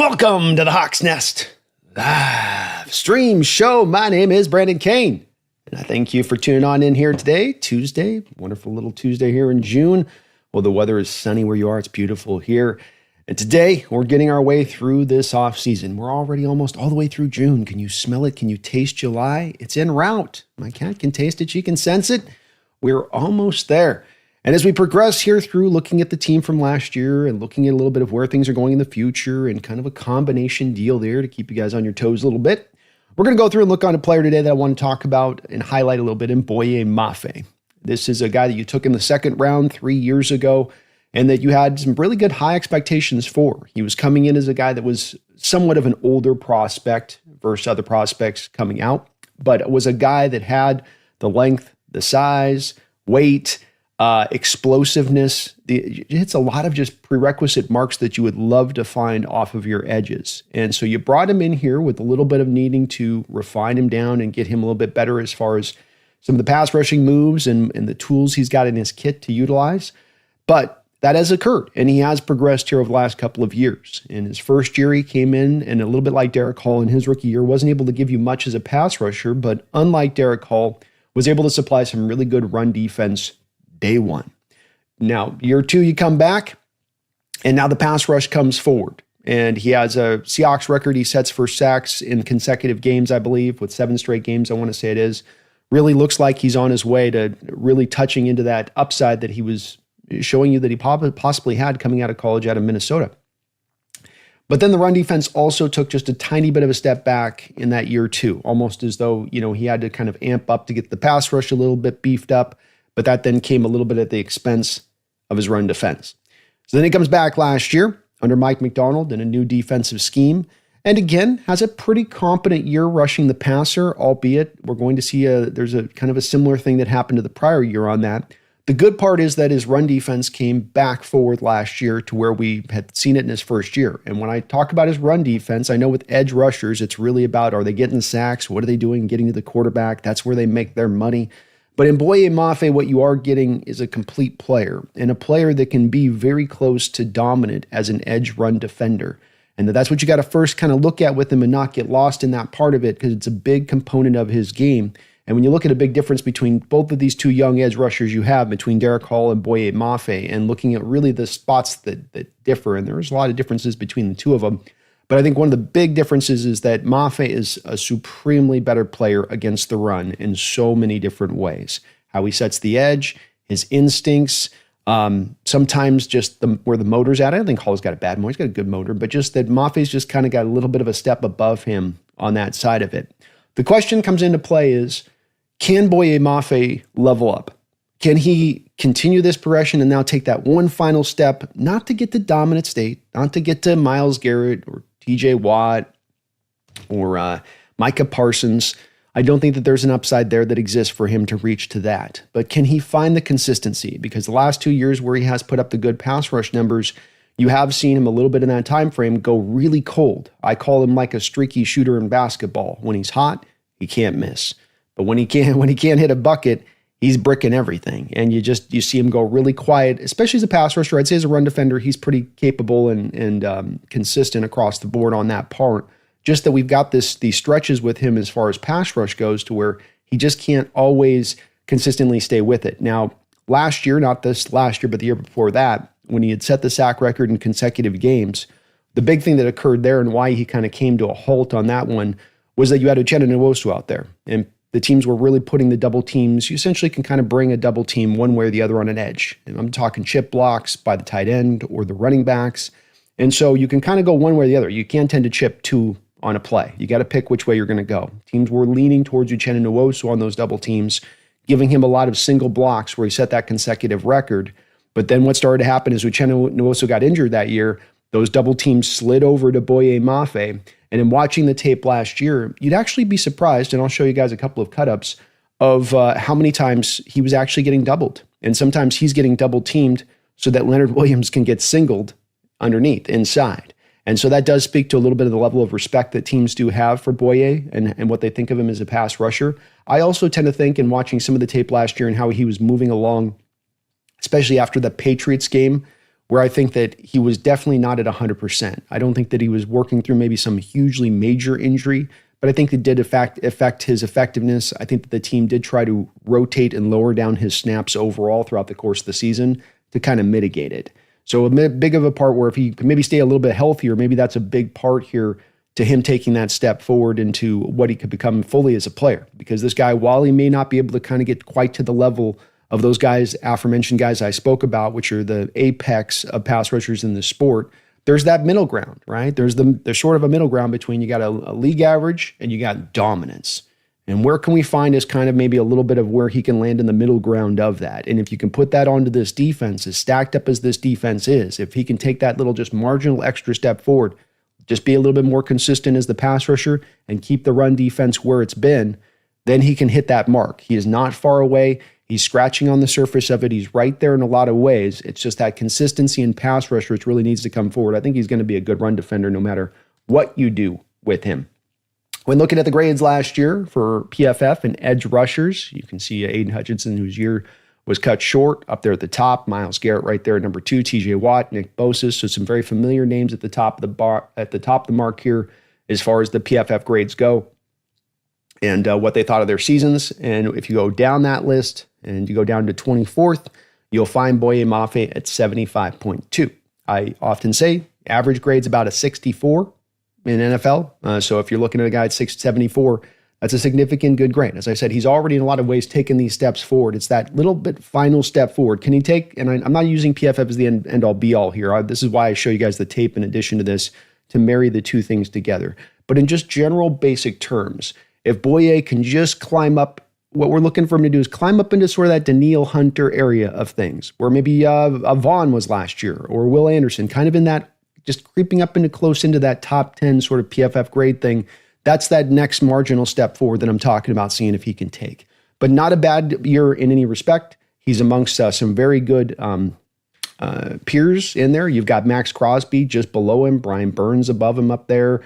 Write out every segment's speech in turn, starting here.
Welcome to the Hawks Nest live stream show. My name is Brandon Kane, and I thank you for tuning on in here today, Tuesday, wonderful little Tuesday here in June. Well, the weather is sunny where you are. It's beautiful here. And today we're getting our way through this off season. We're already almost all the way through June. Can you smell it? Can you taste July? It's en route. My cat can taste it. She can sense it. We're almost there. And as we progress here through looking at the team from last year and looking at a little bit of where things are going in the future and kind of a combination deal there to keep you guys on your toes a little bit, we're going to go through and look on a player today that I want to talk about and highlight a little bit in Boye Mafe. This is a guy that you took in the second round 3 years ago and that you had some really good high expectations for. He was coming in as a guy that was somewhat of an older prospect versus other prospects coming out, but it was a guy that had the length, the size, weight, explosiveness. It hits a lot of just prerequisite marks that you would love to find off of your edges. And so you brought him in here with a little bit of needing to refine him down and get him a little bit better as far as some of the pass rushing moves and the tools he's got in his kit to utilize. But that has occurred, and he has progressed here over the last couple of years. In his first year, he came in, and a little bit like Derek Hall in his rookie year, wasn't able to give you much as a pass rusher, but unlike Derek Hall, was able to supply some really good run defense day one. Now, year two, you come back, and now the pass rush comes forward. And he has a Seahawks record he sets for sacks in consecutive games, I believe, with 7 straight games, I want to say it is. Really looks like he's on his way to really touching into that upside that he was showing you that he possibly had coming out of college out of Minnesota. But then the run defense also took just a tiny bit of a step back in that year two, almost as though, he had to kind of amp up to get the pass rush a little bit beefed up. But that then came a little bit at the expense of his run defense. So then he comes back last year under Mike McDonald in a new defensive scheme. And again, has a pretty competent year rushing the passer, albeit we're going to see there's a kind of a similar thing that happened to the prior year on that. The good part is that his run defense came back forward last year to where we had seen it in his first year. And when I talk about his run defense, I know with edge rushers, it's really about, are they getting sacks? What are they doing getting to the quarterback? That's where they make their money. But in Boye Mafe, what you are getting is a complete player, and a player that can be very close to dominant as an edge run defender. And that's what you got to first kind of look at with him and not get lost in that part of it, because it's a big component of his game. And when you look at a big difference between both of these two young edge rushers you have between Derek Hall and Boye Mafe, and looking at really the spots that differ, and there's a lot of differences between the two of them. But I think one of the big differences is that Mafe is a supremely better player against the run in so many different ways. How he sets the edge, his instincts, sometimes just where the motor's at. I don't think Hall's got a bad motor. He's got a good motor, but just that Mafe's just kind of got a little bit of a step above him on that side of it. The question comes into play is, can Boye Mafe level up? Can he continue this progression and now take that one final step, not to get to dominant state, not to get to Myles Garrett or TJ Watt or Micah Parsons? I don't think that there's an upside there that exists for him to reach to that. But can he find the consistency? Because the last 2 years where he has put up the good pass rush numbers, you have seen him a little bit in that time frame go really cold. I call him like a streaky shooter in basketball. When he's hot, he can't miss. But when he can't hit a bucket, he's bricking everything. And you see him go really quiet, especially as a pass rusher. I'd say as a run defender, he's pretty capable and consistent across the board on that part. Just that we've got these stretches with him as far as pass rush goes to where he just can't always consistently stay with it. Now, last year, not this last year, but the year before that, when he had set the sack record in consecutive games, the big thing that occurred there and why he kind of came to a halt on that one was that you had Uchenna Nwosu out there. And the teams were really putting the double teams. You essentially can kind of bring a double team one way or the other on an edge. And I'm talking chip blocks by the tight end or the running backs. And so you can kind of go one way or the other. You can't tend to chip two on a play. You got to pick which way you're going to go. Teams were leaning towards Uchenna Nwosu on those double teams, giving him a lot of single blocks where he set that consecutive record. But then what started to happen is Uchenna Nwosu got injured that year. Those double teams slid over to Boye Mafe. And in watching the tape last year, you'd actually be surprised, and I'll show you guys a couple of cut-ups, of how many times he was actually getting doubled. And sometimes he's getting double teamed so that Leonard Williams can get singled underneath, inside. And so that does speak to a little bit of the level of respect that teams do have for Boye and what they think of him as a pass rusher. I also tend to think, in watching some of the tape last year and how he was moving along, especially after the Patriots game, where I think that he was definitely not at 100%. I don't think that he was working through maybe some hugely major injury, but I think it did affect his effectiveness. I think that the team did try to rotate and lower down his snaps overall throughout the course of the season to kind of mitigate it. So a big of a part where if he could maybe stay a little bit healthier, maybe that's a big part here to him taking that step forward into what he could become fully as a player. Because this guy, while he may not be able to kind of get quite to the level of those guys, aforementioned guys I spoke about, which are the apex of pass rushers in the sport, there's that middle ground, right? There's sort of a middle ground between you got a league average and you got dominance. And where can we find is kind of maybe a little bit of where he can land in the middle ground of that. And if you can put that onto this defense, as stacked up as this defense is, if he can take that little just marginal extra step forward, just be a little bit more consistent as the pass rusher and keep the run defense where it's been, then he can hit that mark. He is not far away. He's scratching on the surface of it. He's right there in a lot of ways. It's just that consistency in pass rush which really needs to come forward. I think he's going to be a good run defender no matter what you do with him. When looking at the grades last year for PFF and edge rushers, you can see Aiden Hutchinson, whose year was cut short, up there at the top. Myles Garrett right there at number 2. TJ Watt, Nick Bosa. So some very familiar names at the top of the mark here as far as the PFF grades go and what they thought of their seasons. And if you go down that list and you go down to 24th, you'll find Boye Mafe at 75.2. I often say average grade's about a 64 in NFL. So if you're looking at a guy at 674, that's a significant good grade. As I said, he's already in a lot of ways taken these steps forward. It's that little bit final step forward. Can he take, and I'm not using PFF as the end all be all here. This is why I show you guys the tape in addition to this to marry the two things together. But in just general basic terms, if Boye can just climb up, what we're looking for him to do is climb up into sort of that Danielle Hunter area of things, where maybe Vaughn was last year, or Will Anderson, kind of in that, just creeping up into close into that top 10 sort of PFF grade thing. That's that next marginal step forward that I'm talking about, seeing if he can take. But not a bad year in any respect. He's amongst some very good peers in there. You've got Max Crosby just below him, Brian Burns above him up there,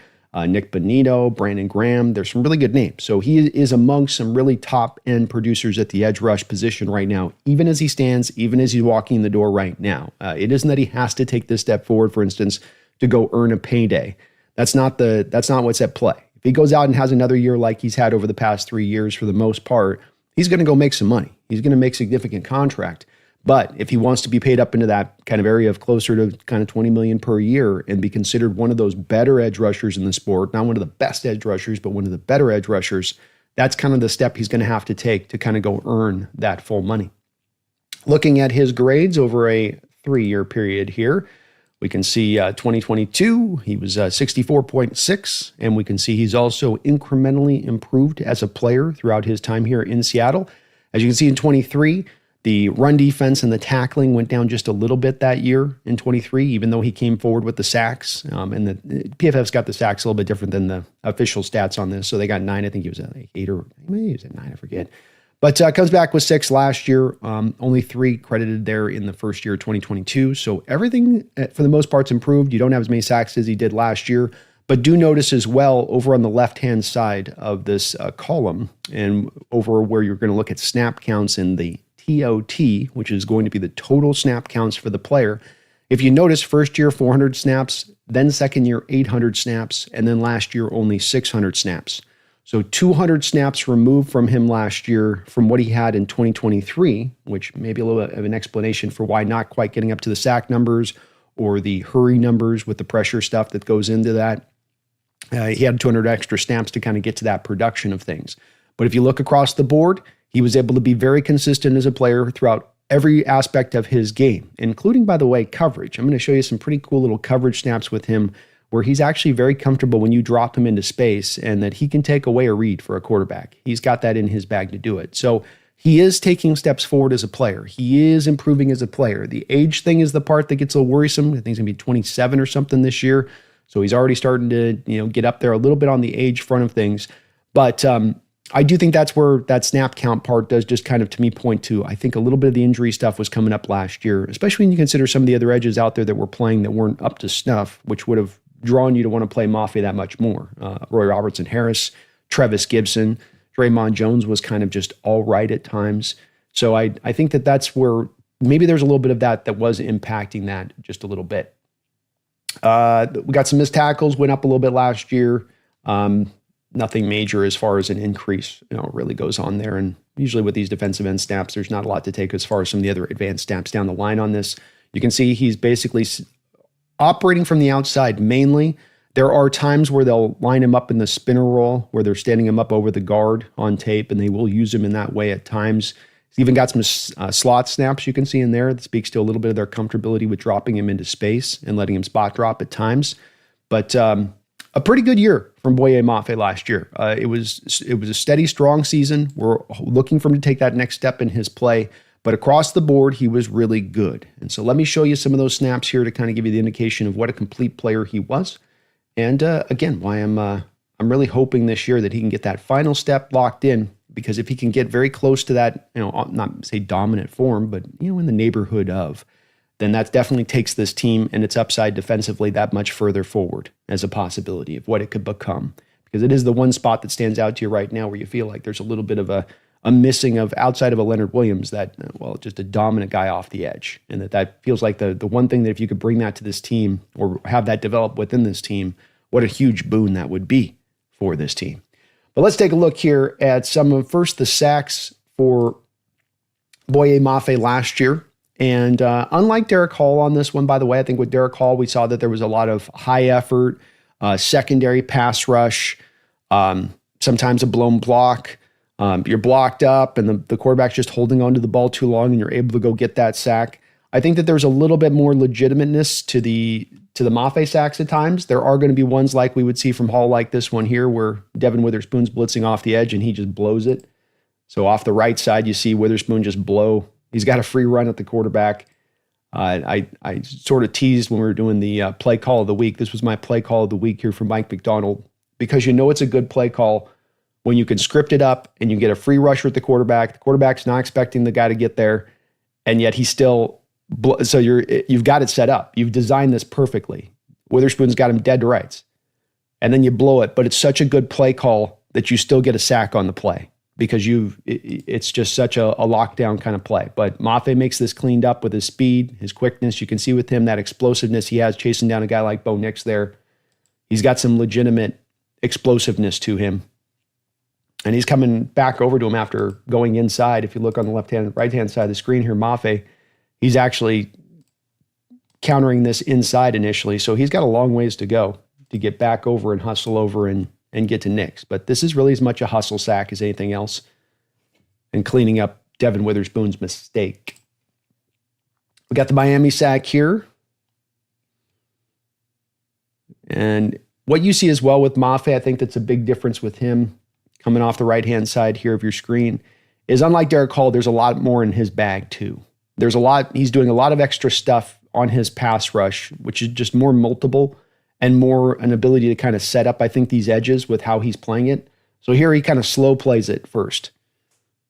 Nick Bonito, Brandon Graham. There's some really good names. So he is amongst some really top-end producers at the edge rush position right now, even as he stands, even as he's walking the door right now. It isn't that he has to take this step forward, for instance, to go earn a payday. That's not what's at play. If he goes out and has another year like he's had over the past 3 years for the most part, he's going to go make some money. He's going to make significant contract. But if he wants to be paid up into that kind of area of closer to kind of $20 million per year and be considered one of those better edge rushers in the sport, not one of the best edge rushers, but one of the better edge rushers, that's kind of the step he's going to have to take to kind of go earn that full money. Looking at his grades over a 3-year period here, we can see 2022, he was 64.6, and we can see he's also incrementally improved as a player throughout his time here in Seattle. As you can see in 23, the run defense and the tackling went down just a little bit that year in 23, even though he came forward with the sacks. And the PFF's got the sacks a little bit different than the official stats on this. So they got 9. I think he was at like 8 or maybe he was at 9, I forget. But comes back with 6 last year, only 3 credited there in the first year of 2022. So everything, for the most part, is improved. You don't have as many sacks as he did last year. But do notice as well, over on the left-hand side of this column, and over where you're going to look at snap counts in the TOT, which is going to be the total snap counts for the player. If you notice, first year, 400 snaps, then second year, 800 snaps, and then last year, only 600 snaps. So 200 snaps removed from him last year from what he had in 2023, which may be a little bit of an explanation for why not quite getting up to the sack numbers or the hurry numbers with the pressure stuff that goes into that. He had 200 extra snaps to kind of get to that production of things. But if you look across the board, he was able to be very consistent as a player throughout every aspect of his game, including, by the way, coverage. I'm going to show you some pretty cool little coverage snaps with him where he's actually very comfortable when you drop him into space and that he can take away a read for a quarterback. He's got that in his bag to do it. So he is taking steps forward as a player. He is improving as a player. The age thing is the part that gets a little worrisome. I think he's going to be 27 or something this year. So he's already starting to, get up there a little bit on the age front of things. But I do think that's where that snap count part does just kind of, to me, point to, I think a little bit of the injury stuff was coming up last year, especially when you consider some of the other edges out there that were playing that weren't up to snuff, which would have drawn you to want to play Mafe that much more. Roy Robertson Harris, Trevis Gibson, Draymond Jones was kind of just all right at times. So I think that that's where maybe there's a little bit of that was impacting that just a little bit. We got some missed tackles, went up a little bit last year. Nothing major as far as an increase, really goes on there. And usually with these defensive end snaps, there's not a lot to take as far as some of the other advanced snaps down the line on this. You can see he's basically operating from the outside mainly. There are times where they'll line him up in the spinner roll, where they're standing him up over the guard on tape, and they will use him in that way at times. He's even got some slot snaps you can see in there that speaks to a little bit of their comfortability with dropping him into space and letting him spot drop at times. But a pretty good year from Boye Mafe last year. It was a steady, strong season. We're looking for him to take that next step in his play. But across the board, he was really good. And so let me show you some of those snaps here to kind of give you the indication of what a complete player he was. And again, why I'm really hoping this year that he can get that final step locked in, because if he can get very close to that, not say dominant form, but in the neighborhood of, then that definitely takes this team and its upside defensively that much further forward as a possibility of what it could become. Because it is the one spot that stands out to you right now where you feel like there's a little bit of a missing of, outside of a Leonard Williams, that, just a dominant guy off the edge. And that feels like the one thing that if you could bring that to this team or have that develop within this team, what a huge boon that would be for this team. But let's take a look here at first the sacks for Boye Mafe last year. And unlike Derek Hall on this one, by the way, I think with Derek Hall, we saw that there was a lot of high effort, secondary pass rush, sometimes a blown block. You're blocked up and the quarterback's just holding onto the ball too long and you're able to go get that sack. I think that there's a little bit more legitimateness to the Mafe sacks at times. There are going to be ones like we would see from Hall, like this one here, where Devin Witherspoon's blitzing off the edge and he just blows it. So off the right side, you see Witherspoon just blow. He's got a free run at the quarterback. I sort of teased when we were doing the play call of the week. This was my play call of the week here from Mike McDonald, because it's a good play call when you can script it up and you get a free rusher at the quarterback. The quarterback's not expecting the guy to get there, and yet he's still. So you've got it set up. You've designed this perfectly. Witherspoon's got him dead to rights, and then you blow it. But it's such a good play call that you still get a sack on the play, because it's just such a lockdown kind of play. But Mafe makes this cleaned up with his speed, his quickness. You can see with him that explosiveness he has chasing down a guy like Bo Nix there. He's got some legitimate explosiveness to him. And he's coming back over to him after going inside. If you look on the right-hand side of the screen here, Mafe, he's actually countering this inside initially. So he's got a long ways to go to get back over and hustle over and get to Nix. But this is really as much a hustle sack as anything else, and cleaning up Devin Witherspoon's mistake. We got the Miami sack here. And what you see as well with Mafe, I think that's a big difference with him coming off the right-hand side here of your screen, is unlike Derek Hall, there's a lot more in his bag too. He's doing a lot of extra stuff on his pass rush, which is just more multiple and more an ability to kind of set up, I think, these edges with how he's playing it. So here he kind of slow plays it first.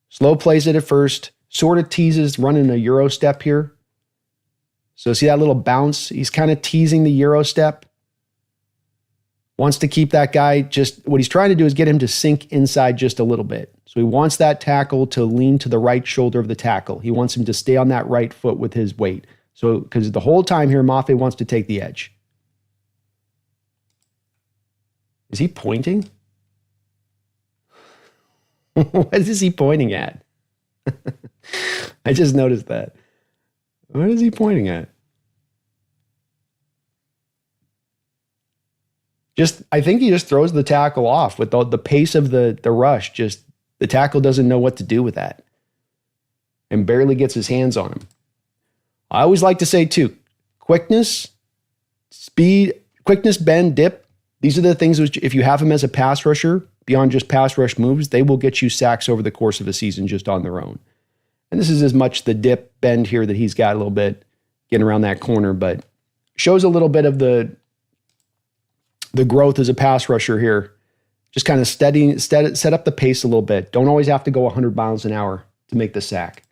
Slow plays it at first, sort of teases running a Euro step here. So see that little bounce? He's kind of teasing the Euro step. Wants to keep that guy what he's trying to do is get him to sink inside just a little bit. So he wants that tackle to lean to the right shoulder of the tackle. He wants him to stay on that right foot with his weight. So, because the whole time here, Mafe wants to take the edge. Is he pointing? What is he pointing at? I just noticed that. What is he pointing at? I think he just throws the tackle off with the pace of the rush. Just the tackle doesn't know what to do with that and barely gets his hands on him. I always like to say too, quickness, speed, bend, dip. These are the things which, if you have him as a pass rusher, beyond just pass rush moves, they will get you sacks over the course of a season just on their own. And this is as much the dip bend here that he's got a little bit getting around that corner, but shows a little bit of the growth as a pass rusher here. Just kind of set up the pace a little bit. Don't always have to go 100 miles an hour to make the sack.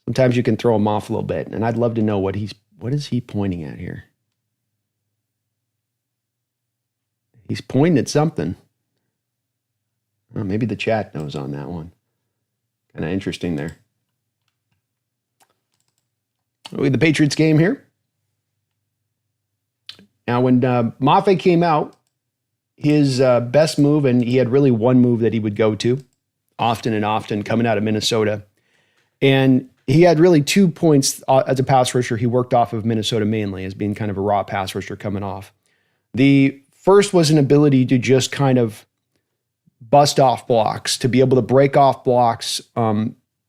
Sometimes you can throw him off a little bit, and I'd love to know what is he pointing at here? He's pointing at something. Oh, maybe the chat knows on that one. Kind of interesting there. The Patriots game here. Now, when Mafe came out, his best move, and he had really one move that he would go to often and often coming out of Minnesota. And he had really 2 points as a pass rusher. He worked off of Minnesota mainly as being kind of a raw pass rusher coming off. The first was an ability to just kind of bust off blocks, to be able to break off blocks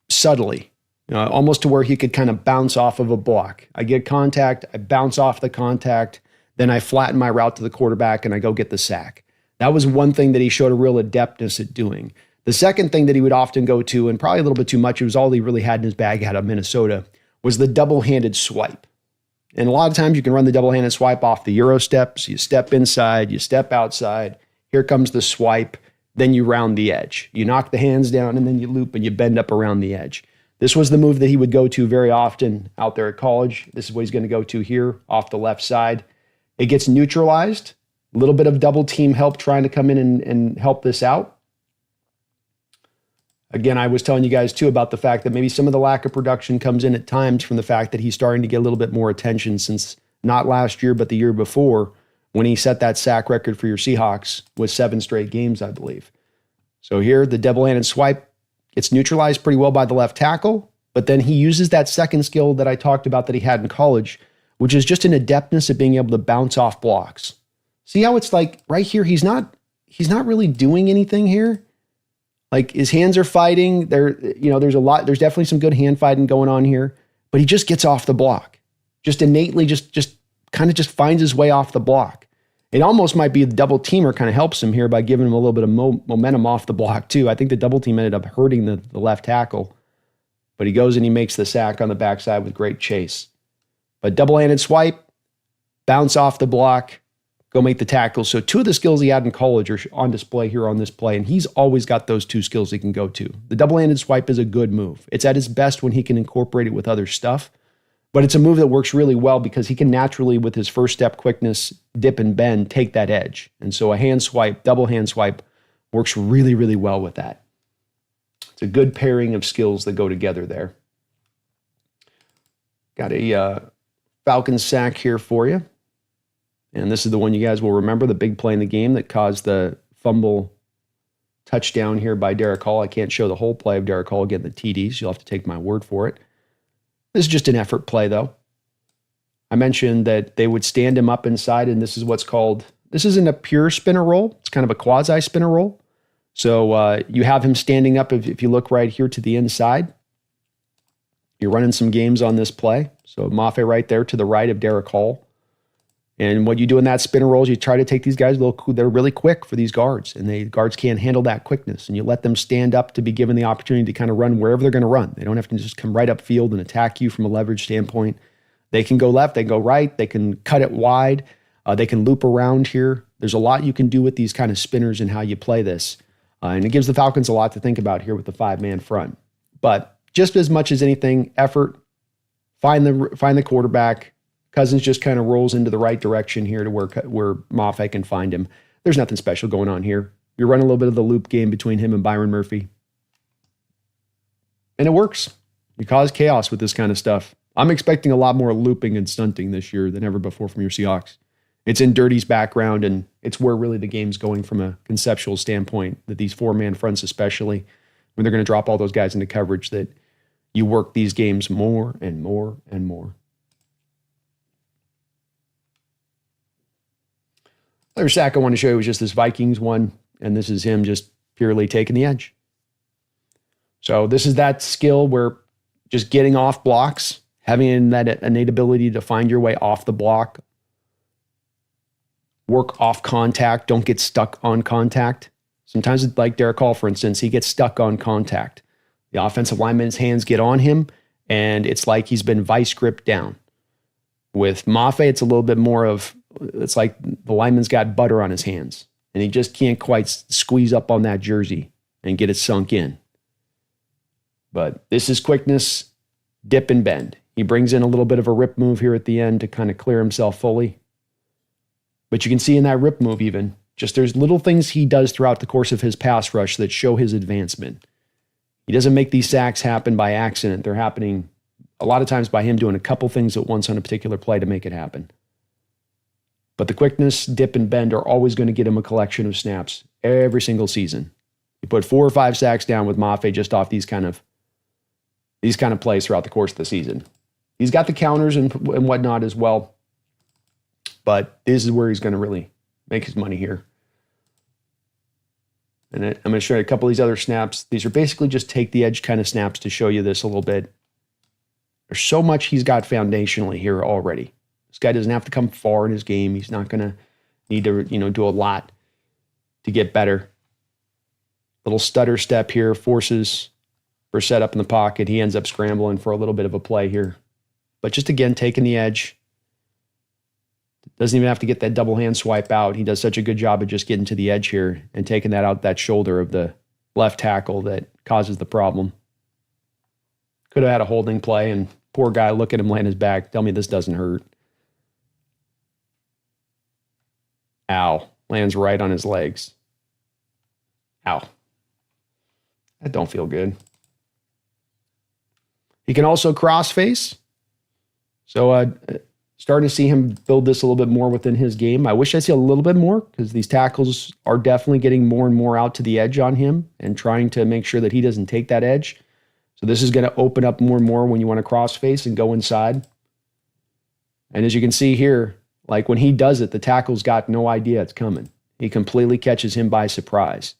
subtly, almost to where he could kind of bounce off of a block. I get contact, I bounce off the contact, then I flatten my route to the quarterback and I go get the sack. That was one thing that he showed a real adeptness at doing. The second thing that he would often go to, and probably a little bit too much, it was all he really had in his bag out of Minnesota, was the double-handed swipe. And a lot of times you can run the double-handed swipe off the Euro steps. You step inside, you step outside, here comes the swipe, then you round the edge. You knock the hands down and then you loop and you bend up around the edge. This was the move that he would go to very often out there at college. This is what he's going to go to here off the left side. It gets neutralized. A little bit of double team help trying to come in and help this out. Again, I was telling you guys too about the fact that maybe some of the lack of production comes in at times from the fact that he's starting to get a little bit more attention since not last year, but the year before when he set that sack record for your Seahawks with 7 straight games, I believe. So here, the double-handed swipe gets neutralized pretty well by the left tackle, but then he uses that second skill that I talked about that he had in college, which is just an adeptness at being able to bounce off blocks. See how it's like right here, he's not really doing anything here. Like his hands are fighting. There's definitely some good hand fighting going on here, but he just gets off the block. Just innately just kind of just finds his way off the block. It almost might be the double teamer kind of helps him here by giving him a little bit of momentum off the block too. I think the double team ended up hurting the left tackle, but he goes and he makes the sack on the backside with great chase. But double-handed swipe, bounce off the block, go make the tackle. So 2 of the skills he had in college are on display here on this play, and he's always got those 2 skills he can go to. The double-handed swipe is a good move. It's at his best when he can incorporate it with other stuff, but it's a move that works really well because he can naturally, with his first step quickness, dip and bend, take that edge. And so a hand swipe, double hand swipe, works really, really well with that. It's a good pairing of skills that go together there. Got a Falcons sack here for you. And this is the one you guys will remember, the big play in the game that caused the fumble touchdown here by Derek Hall. I can't show the whole play of Derek Hall getting the TDs. You'll have to take my word for it. This is just an effort play, though. I mentioned that they would stand him up inside, and this is what's called, this isn't a pure spinner roll. It's kind of a quasi spinner roll. So you have him standing up. If you look right here to the inside, you're running some games on this play. So Mafe right there to the right of Derek Hall. And what you do in that spinner roll is you try to take these guys, they're really quick for these guards, and the guards can't handle that quickness. And you let them stand up to be given the opportunity to kind of run wherever they're going to run. They don't have to just come right up field and attack you from a leverage standpoint. They can go left, they can go right, they can cut it wide, they can loop around here. There's a lot you can do with these kind of spinners and how you play this. And it gives the Falcons a lot to think about here with the 5-man front. But just as much as anything, effort, find the quarterback. Cousins just kind of rolls into the right direction here to where Mafe can find him. There's nothing special going on here. You're running a little bit of the loop game between him and Byron Murphy. And it works. You cause chaos with this kind of stuff. I'm expecting a lot more looping and stunting this year than ever before from your Seahawks. It's in Dirty's background, and it's where really the game's going from a conceptual standpoint, that these 4-man fronts especially, when they're going to drop all those guys into coverage, that you work these games more and more and more. Other sack I want to show you was just this Vikings one, and this is him just purely taking the edge. So this is that skill where just getting off blocks, having that innate ability to find your way off the block, work off contact, don't get stuck on contact. Sometimes it's like Derek Hall, for instance, he gets stuck on contact. The offensive lineman's hands get on him, and it's like he's been vice gripped down. With Mafe, it's a little bit more of, it's like the lineman's got butter on his hands, and he just can't quite squeeze up on that jersey and get it sunk in. But this is quickness, dip and bend. He brings in a little bit of a rip move here at the end to kind of clear himself fully. But you can see in that rip move even, just there's little things he does throughout the course of his pass rush that show his advancement. He doesn't make these sacks happen by accident. They're happening a lot of times by him doing a couple things at once on a particular play to make it happen. But the quickness, dip, and bend are always going to get him a collection of snaps every single season. You put 4 or 5 sacks down with Mafe just off these kind of plays throughout the course of the season. He's got the counters and whatnot as well, but this is where he's going to really make his money here. And I'm going to show you a couple of these other snaps. These are basically just take the edge kind of snaps to show you this a little bit. There's so much he's got foundationally here already. This guy doesn't have to come far in his game. He's not going to need to, do a lot to get better. Little stutter step here forces Brissett up in the pocket. He ends up scrambling for a little bit of a play here. But just again, taking the edge. Doesn't even have to get that double hand swipe out. He does such a good job of just getting to the edge here and taking that out that shoulder of the left tackle that causes the problem. Could have had a holding play, and poor guy, look at him laying his back. Tell me this doesn't hurt. Ow. Lands right on his legs. Ow. That don't feel good. He can also cross face. So starting to see him build this a little bit more within his game. I wish I see a little bit more because these tackles are definitely getting more and more out to the edge on him and trying to make sure that he doesn't take that edge. So this is going to open up more and more when you want to cross face and go inside. And as you can see here, like when he does it, the tackle's got no idea it's coming. He completely catches him by surprise.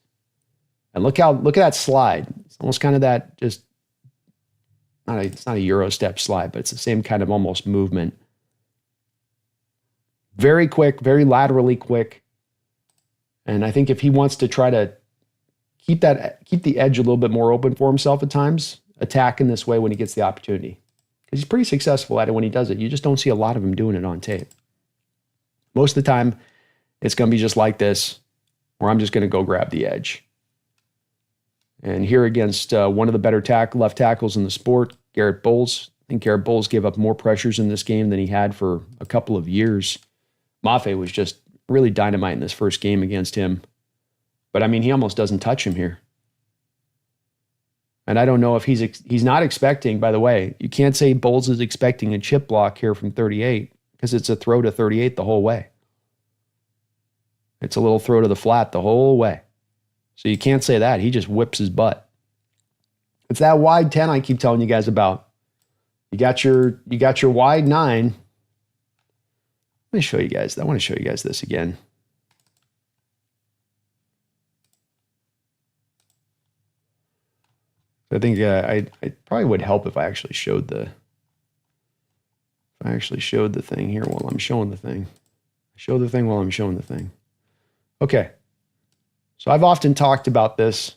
And look at that slide. It's almost kind of that just, it's not a Euro step slide, but it's the same kind of almost movement. Very quick, very laterally quick. And I think if he wants to try to keep the edge a little bit more open for himself at times, attack in this way when he gets the opportunity. Because he's pretty successful at it when he does it. You just don't see a lot of him doing it on tape. Most of the time, it's going to be just like this, where I'm just going to go grab the edge. And here against one of the better left tackles in the sport, Garrett Bowles. I think Garrett Bowles gave up more pressures in this game than he had for a couple of years. Mafe was just really dynamite in this first game against him. But, I mean, he almost doesn't touch him here. And I don't know if he's not expecting, by the way, you can't say Bowles is expecting a chip block here from 38 because it's a throw to 38 the whole way. It's a little throw to the flat the whole way. So you can't say that. He just whips his butt. It's that wide 10 I keep telling you guys about. You got your wide 9. Let me show you guys. I want to show you guys this again. I think I probably would help if I actually showed the thing here while I'm showing the thing. Show the thing while I'm showing the thing. Okay. So I've often talked about this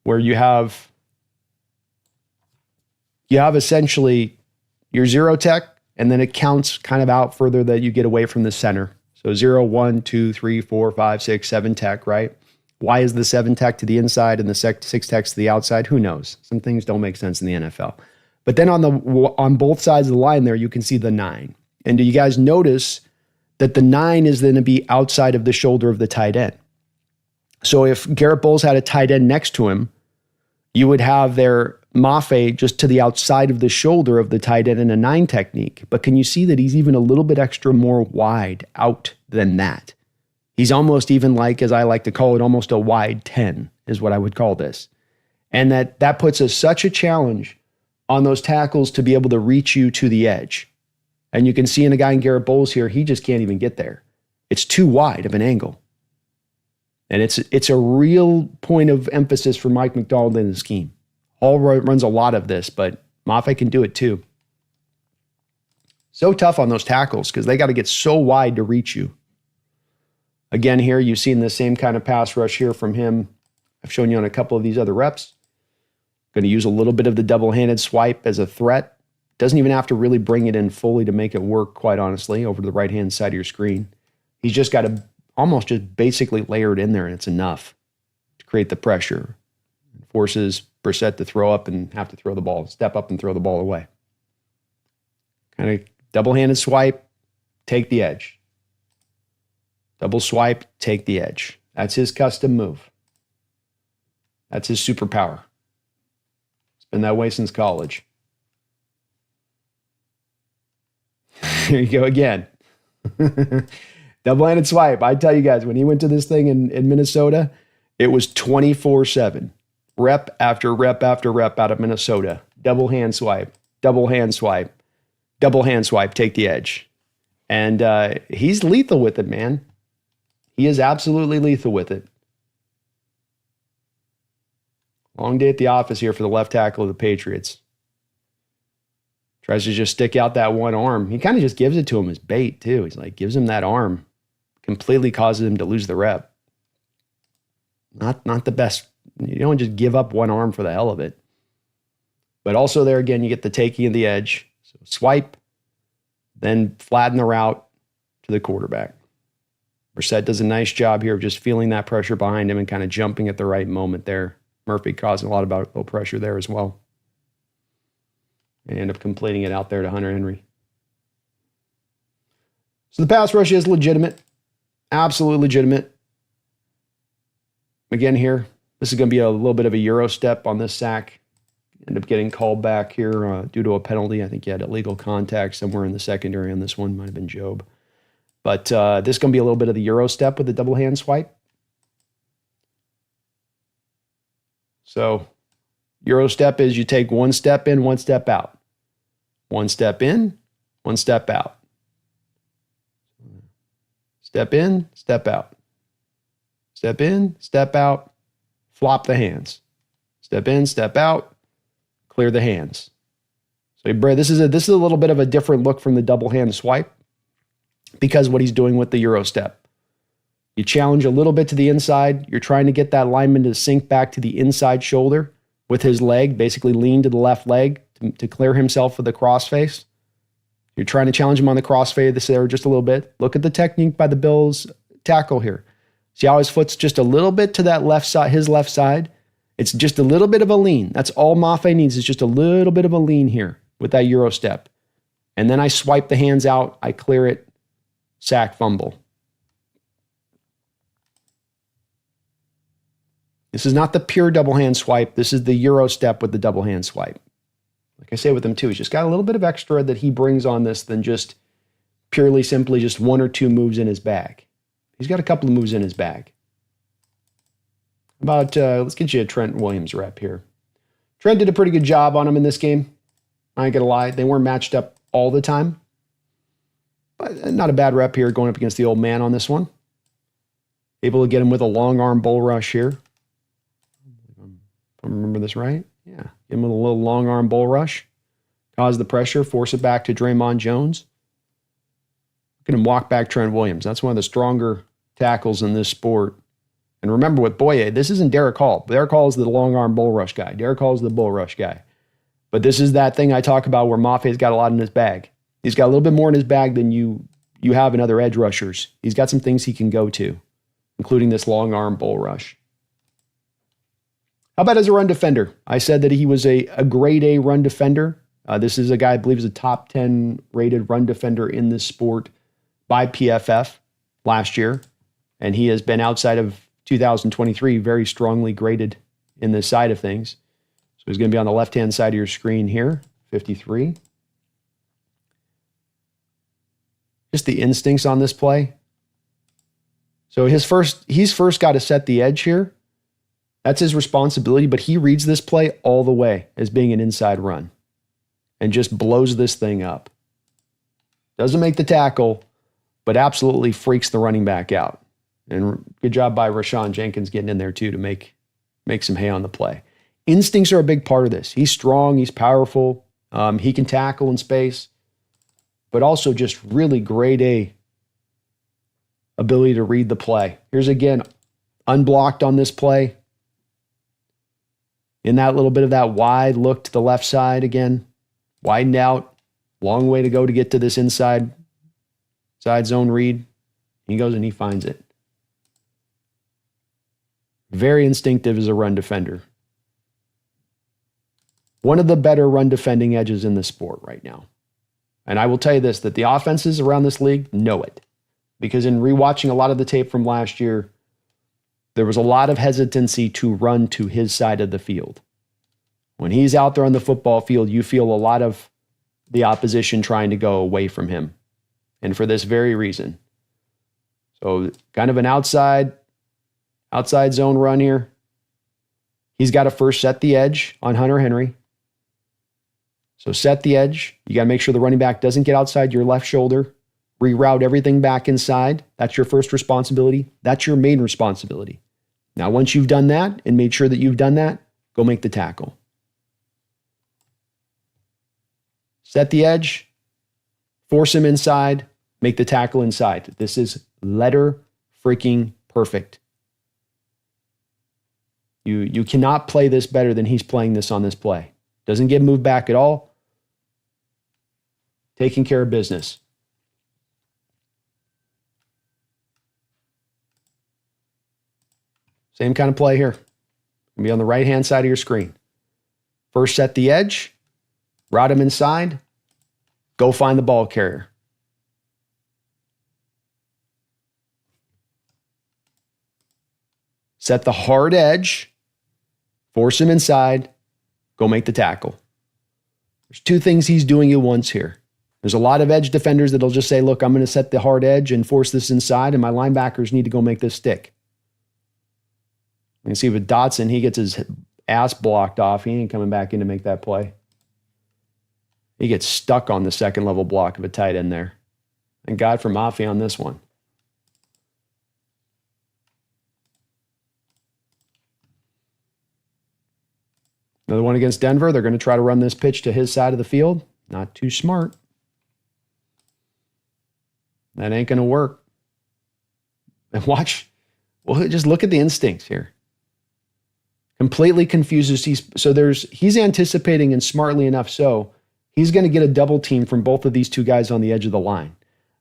where you have essentially your zero tech, and then it counts kind of out further that you get away from the center. So 0, 1, 2, 3, 4, 5, 6, 7 tech, right? Why is the 7 tech to the inside and the 6 techs to the outside? Who knows? Some things don't make sense in the NFL. But then on both sides of the line there, you can see the 9. And do you guys notice that the 9 is going to be outside of the shoulder of the tight end? So if Garrett Bowles had a tight end next to him, you would have their Mafe just to the outside of the shoulder of the tight end in a 9 technique. But can you see that he's even a little bit extra more wide out than that? He's almost even like, as I like to call it, almost a wide 10 is what I would call this. And that puts us such a challenge on those tackles to be able to reach you to the edge. And you can see in a guy in Garrett Bowles here, he just can't even get there. It's too wide of an angle. And it's a real point of emphasis for Mike McDonald in the scheme. Hall runs a lot of this, but Mafe can do it too. So tough on those tackles because they got to get so wide to reach you. Again, here you've seen the same kind of pass rush here from him. I've shown you on a couple of these other reps. Going to use a little bit of the double-handed swipe as a threat. Doesn't even have to really bring it in fully to make it work, quite honestly, over to the right-hand side of your screen. He's just got to almost just basically layer it in there, and it's enough to create the pressure. It forces Brissett to throw up and have to throw the ball, step up and throw the ball away. Kind of double-handed swipe, take the edge. Double swipe, take the edge. That's his custom move. That's his superpower. It's been that way since college. There you go again. Double-handed swipe. I tell you guys, when he went to this thing in Minnesota, it was 24/7. Rep after rep after rep out of Minnesota. Double hand swipe, double hand swipe, double hand swipe, take the edge. And he's lethal with it, man. He is absolutely lethal with it. Long day at the office here for the left tackle of the Patriots. Tries to just stick out that one arm. He kind of just gives it to him as bait, too. He's like, gives him that arm. Completely causes him to lose the rep. Not the best. You don't just give up one arm for the hell of it. But also there again, you get the taking of the edge. So swipe, then flatten the route to the quarterback. Brissett does a nice job here of just feeling that pressure behind him and kind of jumping at the right moment there. Murphy causing a lot of low pressure there as well. And end up completing it out there to Hunter Henry. So the pass rush is legitimate. Absolutely legitimate. Again here, this is going to be a little bit of a Euro step on this sack. End up getting called back here due to a penalty. I think he had illegal contact somewhere in the secondary on this one. Might have been Job. But this is going to be a little bit of the Euro step with the double hand swipe. So Euro step is you take one step in, one step out. One step in, one step out. Step in, step out. Step in, step out. Flop the hands. Step in, step out. Clear the hands. So this is a little bit of a different look from the double hand swipe because what he's doing with the Euro step. You challenge a little bit to the inside. You're trying to get that lineman to sink back to the inside shoulder with his leg, basically lean to the left leg to clear himself of the crossface. You're trying to challenge him on the crossface there just a little bit. Look at the technique by the Bills tackle here. See how his foot's just a little bit to that left side, his left side. It's just a little bit of a lean. That's all Mafe needs is just a little bit of a lean here with that Euro step. And then I swipe the hands out. I clear it. Sack, fumble. This is not the pure double hand swipe. This is the Euro step with the double hand swipe. Like I say with him too, he's just got a little bit of extra that he brings on this than just purely simply just one or two moves in his bag. He's got a couple of moves in his bag. Let's get you a Trent Williams rep here. Trent did a pretty good job on him in this game. I ain't gonna lie. They weren't matched up all the time. But not a bad rep here going up against the old man on this one. Able to get him with a long arm bull rush here. If I remember this right. Yeah. Get him with a little long arm bull rush. Cause the pressure. Force it back to Draymond Jones. Look at him walk back Trent Williams. That's one of the stronger tackles in this sport. And remember with Boye, this isn't Derek Hall. Derek Hall is the long arm bull rush guy. Derek Hall is the bull rush guy. But this is that thing I talk about where Mafe's got a lot in his bag. He's got a little bit more in his bag than you have in other edge rushers. He's got some things he can go to, including this long arm bull rush. How about as a run defender? I said that he was a grade A run defender. This is a guy I believe is a top 10 rated run defender in this sport by PFF last year. And he has been outside of 2023 very strongly graded in this side of things. So he's going to be on the left-hand side of your screen here, 53. Just the instincts on this play. So he's first got to set the edge here. That's his responsibility, but he reads this play all the way as being an inside run and just blows this thing up. Doesn't make the tackle, but absolutely freaks the running back out. And good job by Rashawn Jenkins getting in there too to make some hay on the play. Instincts are a big part of this. He's strong, he's powerful, he can tackle in space, but also just really grade A ability to read the play. Here's again, unblocked on this play. In that little bit of that wide look to the left side again, widened out, long way to go to get to this inside side zone read. He goes and he finds it. Very instinctive as a run defender. One of the better run defending edges in the sport right now. And I will tell you this, that the offenses around this league know it. Because in rewatching a lot of the tape from last year, there was a lot of hesitancy to run to his side of the field. When he's out there on the football field, you feel a lot of the opposition trying to go away from him. and for this very reason. So kind of an outside zone run here. He's got to first set the edge on Hunter Henry. So set the edge. You got to make sure the running back doesn't get outside your left shoulder. Reroute everything back inside. That's your first responsibility. That's your main responsibility. Now, once you've done that and made sure that you've done that, go make the tackle. Set the edge. Force him inside. Make the tackle inside. This is letter freaking perfect. You cannot play this better than he's playing this on this play. Doesn't get moved back at all. Taking care of business. Same kind of play here. It'll be on the right-hand side of your screen. First set the edge. Route him inside. Go find the ball carrier. Set the hard edge. Force him inside. Go make the tackle. There's two things he's doing at once here. There's a lot of edge defenders that'll just say, look, I'm going to set the hard edge and force this inside, and my linebackers need to go make this stick. You can see with Dotson, he gets his ass blocked off. He ain't coming back in to make that play. He gets stuck on the second level block of a tight end there. Thank God for Mafe on this one. Another one against Denver. They're going to try to run this pitch to his side of the field. Not too smart. That ain't going to work. And watch. Well, just look at the instincts here. Completely confuses. He's anticipating, and smartly enough so, he's going to get a double team from both of these two guys on the edge of the line.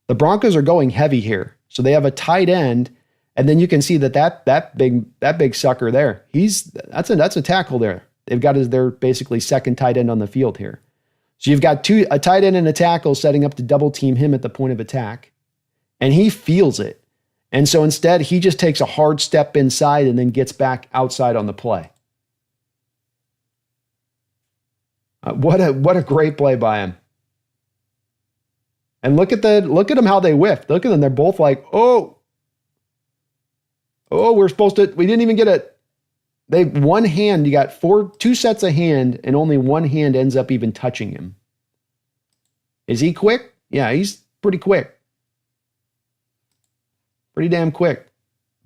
The Broncos are going heavy here. So they have a tight end, and then you can see that big sucker there. That's a tackle there. They've got their basically second tight end on the field here. So you've got a tight end and a tackle setting up to double team him at the point of attack. And he feels it. And so instead, he just takes a hard step inside and then gets back outside on the play. What a great play by him. And look at them how they whiffed. Look at them. They're both like, we didn't even get it. They one hand, you got two sets of hand, and only one hand ends up even touching him. Is he quick? Yeah, he's pretty quick. Pretty damn quick.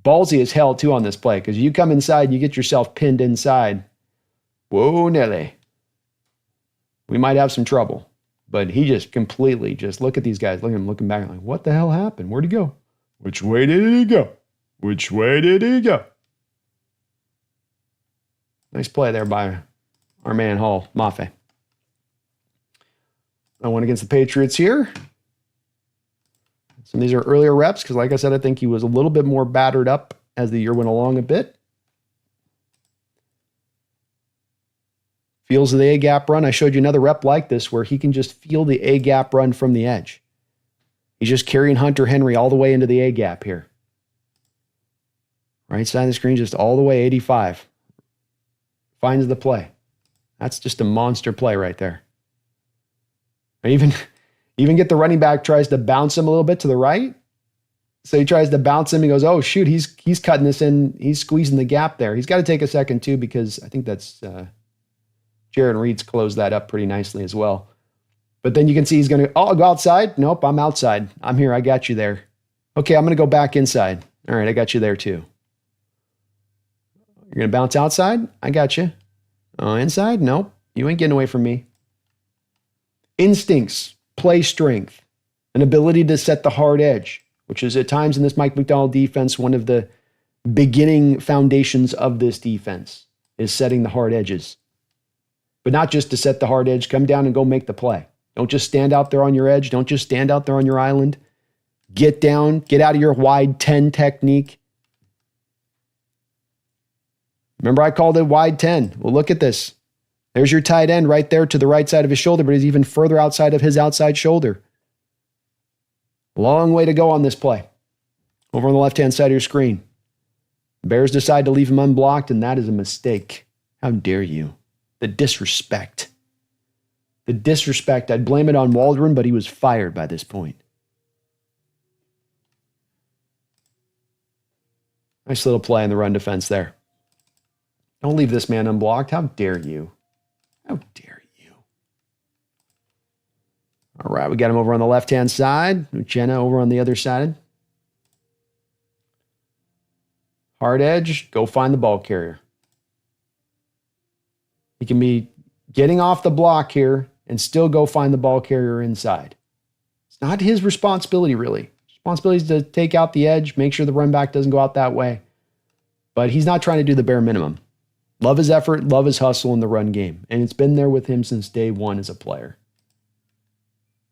Ballsy as hell, too, on this play, because you come inside, you get yourself pinned inside. Whoa, Nelly. We might have some trouble. But he just completely, look at these guys. Look at him looking back like, what the hell happened? Where'd he go? Which way did he go? Which way did he go? Nice play there by our man Hall, Mafe. I went against the Patriots here. Some of these are earlier reps because, like I said, I think he was a little bit more battered up as the year went along a bit. Feels the A-gap run. I showed you another rep like this where he can just feel the A-gap run from the edge. He's just carrying Hunter Henry all the way into the A-gap here. Right side of the screen, just all the way 85. Finds the play. That's just a monster play right there. Even get the running back, tries to bounce him a little bit to the right. So he tries to bounce him. He goes, oh, shoot, he's cutting this in. He's squeezing the gap there. He's got to take a second, too, because I think that's Jaron Reed's closed that up pretty nicely as well. But then you can see he's going to, I'll go outside. Nope, I'm outside. I'm here. I got you there. Okay, I'm going to go back inside. All right, I got you there, too. You're going to bounce outside? I got you. Inside? Nope. You ain't getting away from me. Instincts, play strength, an ability to set the hard edge, which is at times in this Mike McDonald defense, one of the beginning foundations of this defense is setting the hard edges. But not just to set the hard edge, come down and go make the play. Don't just stand out there on your edge. Don't just stand out there on your island. Get down, get out of your wide 10 technique. Remember I called it wide 10. Well, look at this. There's your tight end right there to the right side of his shoulder, but he's even further outside of his outside shoulder. Long way to go on this play. Over on the left-hand side of your screen. Bears decide to leave him unblocked, and that is a mistake. How dare you? The disrespect. The disrespect. I'd blame it on Waldron, but he was fired by this point. Nice little play in the run defense there. Don't leave this man unblocked. How dare you? How dare you? All right, we got him over on the left-hand side. Uchenna over on the other side. Hard edge, go find the ball carrier. He can be getting off the block here and still go find the ball carrier inside. It's not his responsibility, really. Responsibility is to take out the edge, make sure the run back doesn't go out that way. But he's not trying to do the bare minimum. Love his effort, love his hustle in the run game. And it's been there with him since day one as a player.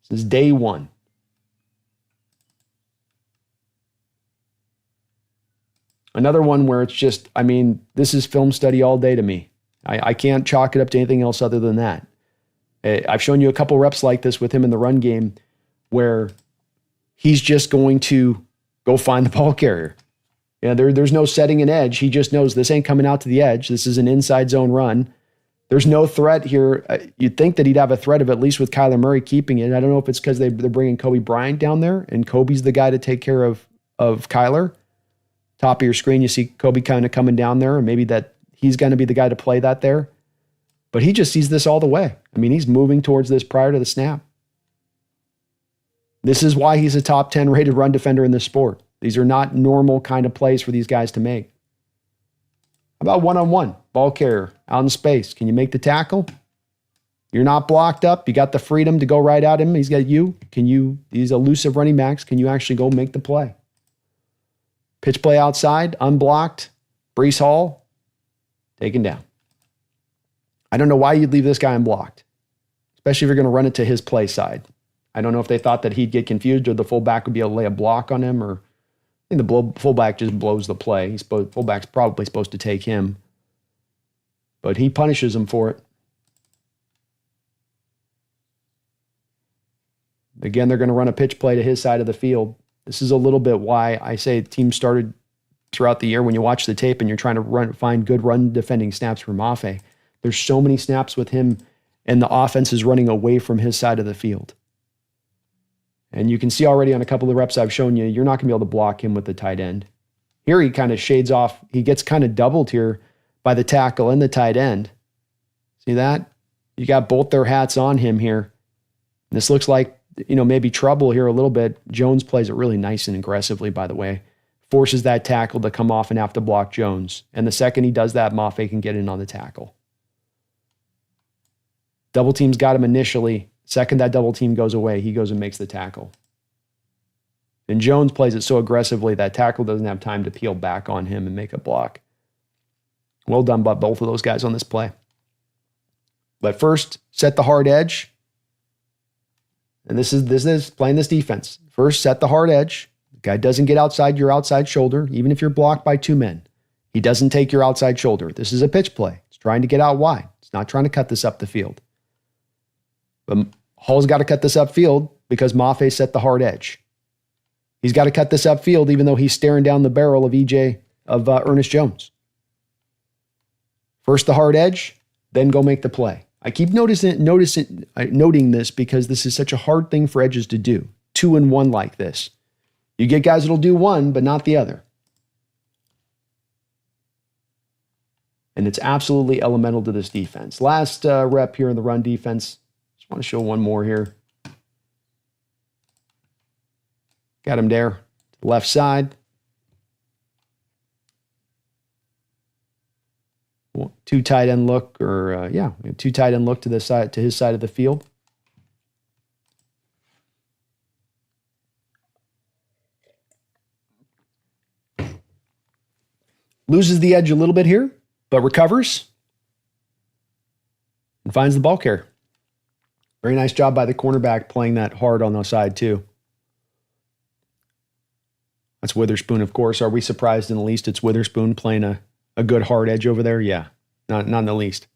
Since day one. Another one where it's just, I mean, this is film study all day to me. I can't chalk it up to anything else other than that. I've shown you a couple reps like this with him in the run game where he's just going to go find the ball carrier. Yeah, there's no setting an edge. He just knows this ain't coming out to the edge. This is an inside zone run. There's no threat here. You'd think that he'd have a threat of at least with Kyler Murray keeping it. I don't know if it's because they're bringing Kobe Bryant down there and Kobe's the guy to take care of Kyler. Top of your screen, you see Kobe kind of coming down there, and maybe that he's going to be the guy to play that there. But he just sees this all the way. I mean, he's moving towards this prior to the snap. This is why he's a top 10 rated run defender in this sport. These are not normal kind of plays for these guys to make. How about one-on-one? Ball carrier out in space. Can you make the tackle? You're not blocked up. You got the freedom to go right at him. He's got you. These elusive running backs, can you actually go make the play? Pitch play outside, unblocked. Breece Hall, taken down. I don't know why you'd leave this guy unblocked, especially if you're going to run it to his play side. I don't know if they thought that he'd get confused or the fullback would be able to lay a block on him, or I think the fullback just blows the play. Fullback's probably supposed to take him, but he punishes him for it. Again, they're going to run a pitch play to his side of the field. This is a little bit why I say teams started throughout the year when you watch the tape and you're trying to find good run defending snaps for Mafe. There's so many snaps with him and the offense is running away from his side of the field. And you can see already on a couple of reps I've shown you, you're not going to be able to block him with the tight end. Here he kind of shades off. He gets kind of doubled here by the tackle and the tight end. See that? You got both their hats on him here. This looks like, maybe trouble here a little bit. Jones plays it really nice and aggressively, by the way. Forces that tackle to come off and have to block Jones. And the second he does that, Mafe can get in on the tackle. Double team's got him initially. Second that double team goes away, he goes and makes the tackle. And Jones plays it so aggressively that tackle doesn't have time to peel back on him and make a block. Well done by both of those guys on this play. But first, set the hard edge. And this is playing this defense. First, set the hard edge. The guy doesn't get outside your outside shoulder, even if you're blocked by two men. He doesn't take your outside shoulder. This is a pitch play. It's trying to get out wide. It's not trying to cut this up the field. But Hall's got to cut this upfield because Mafe set the hard edge. He's got to cut this upfield even though he's staring down the barrel of Ernest Jones. First the hard edge, then go make the play. I keep noting this because this is such a hard thing for edges to do. 2 and 1 like this. You get guys that'll do one, but not the other. And it's absolutely elemental to this defense. Last rep here in the run defense. Just want to show one more here. Got him there, to the left side. Two tight end look, two tight end look to the side, to his side of the field. Loses the edge a little bit here, but recovers and finds the ball carrier. Very nice job by the cornerback playing that hard on the side too. That's Witherspoon, of course. Are we surprised in the least it's Witherspoon playing a good hard edge over there? Yeah, not in the least.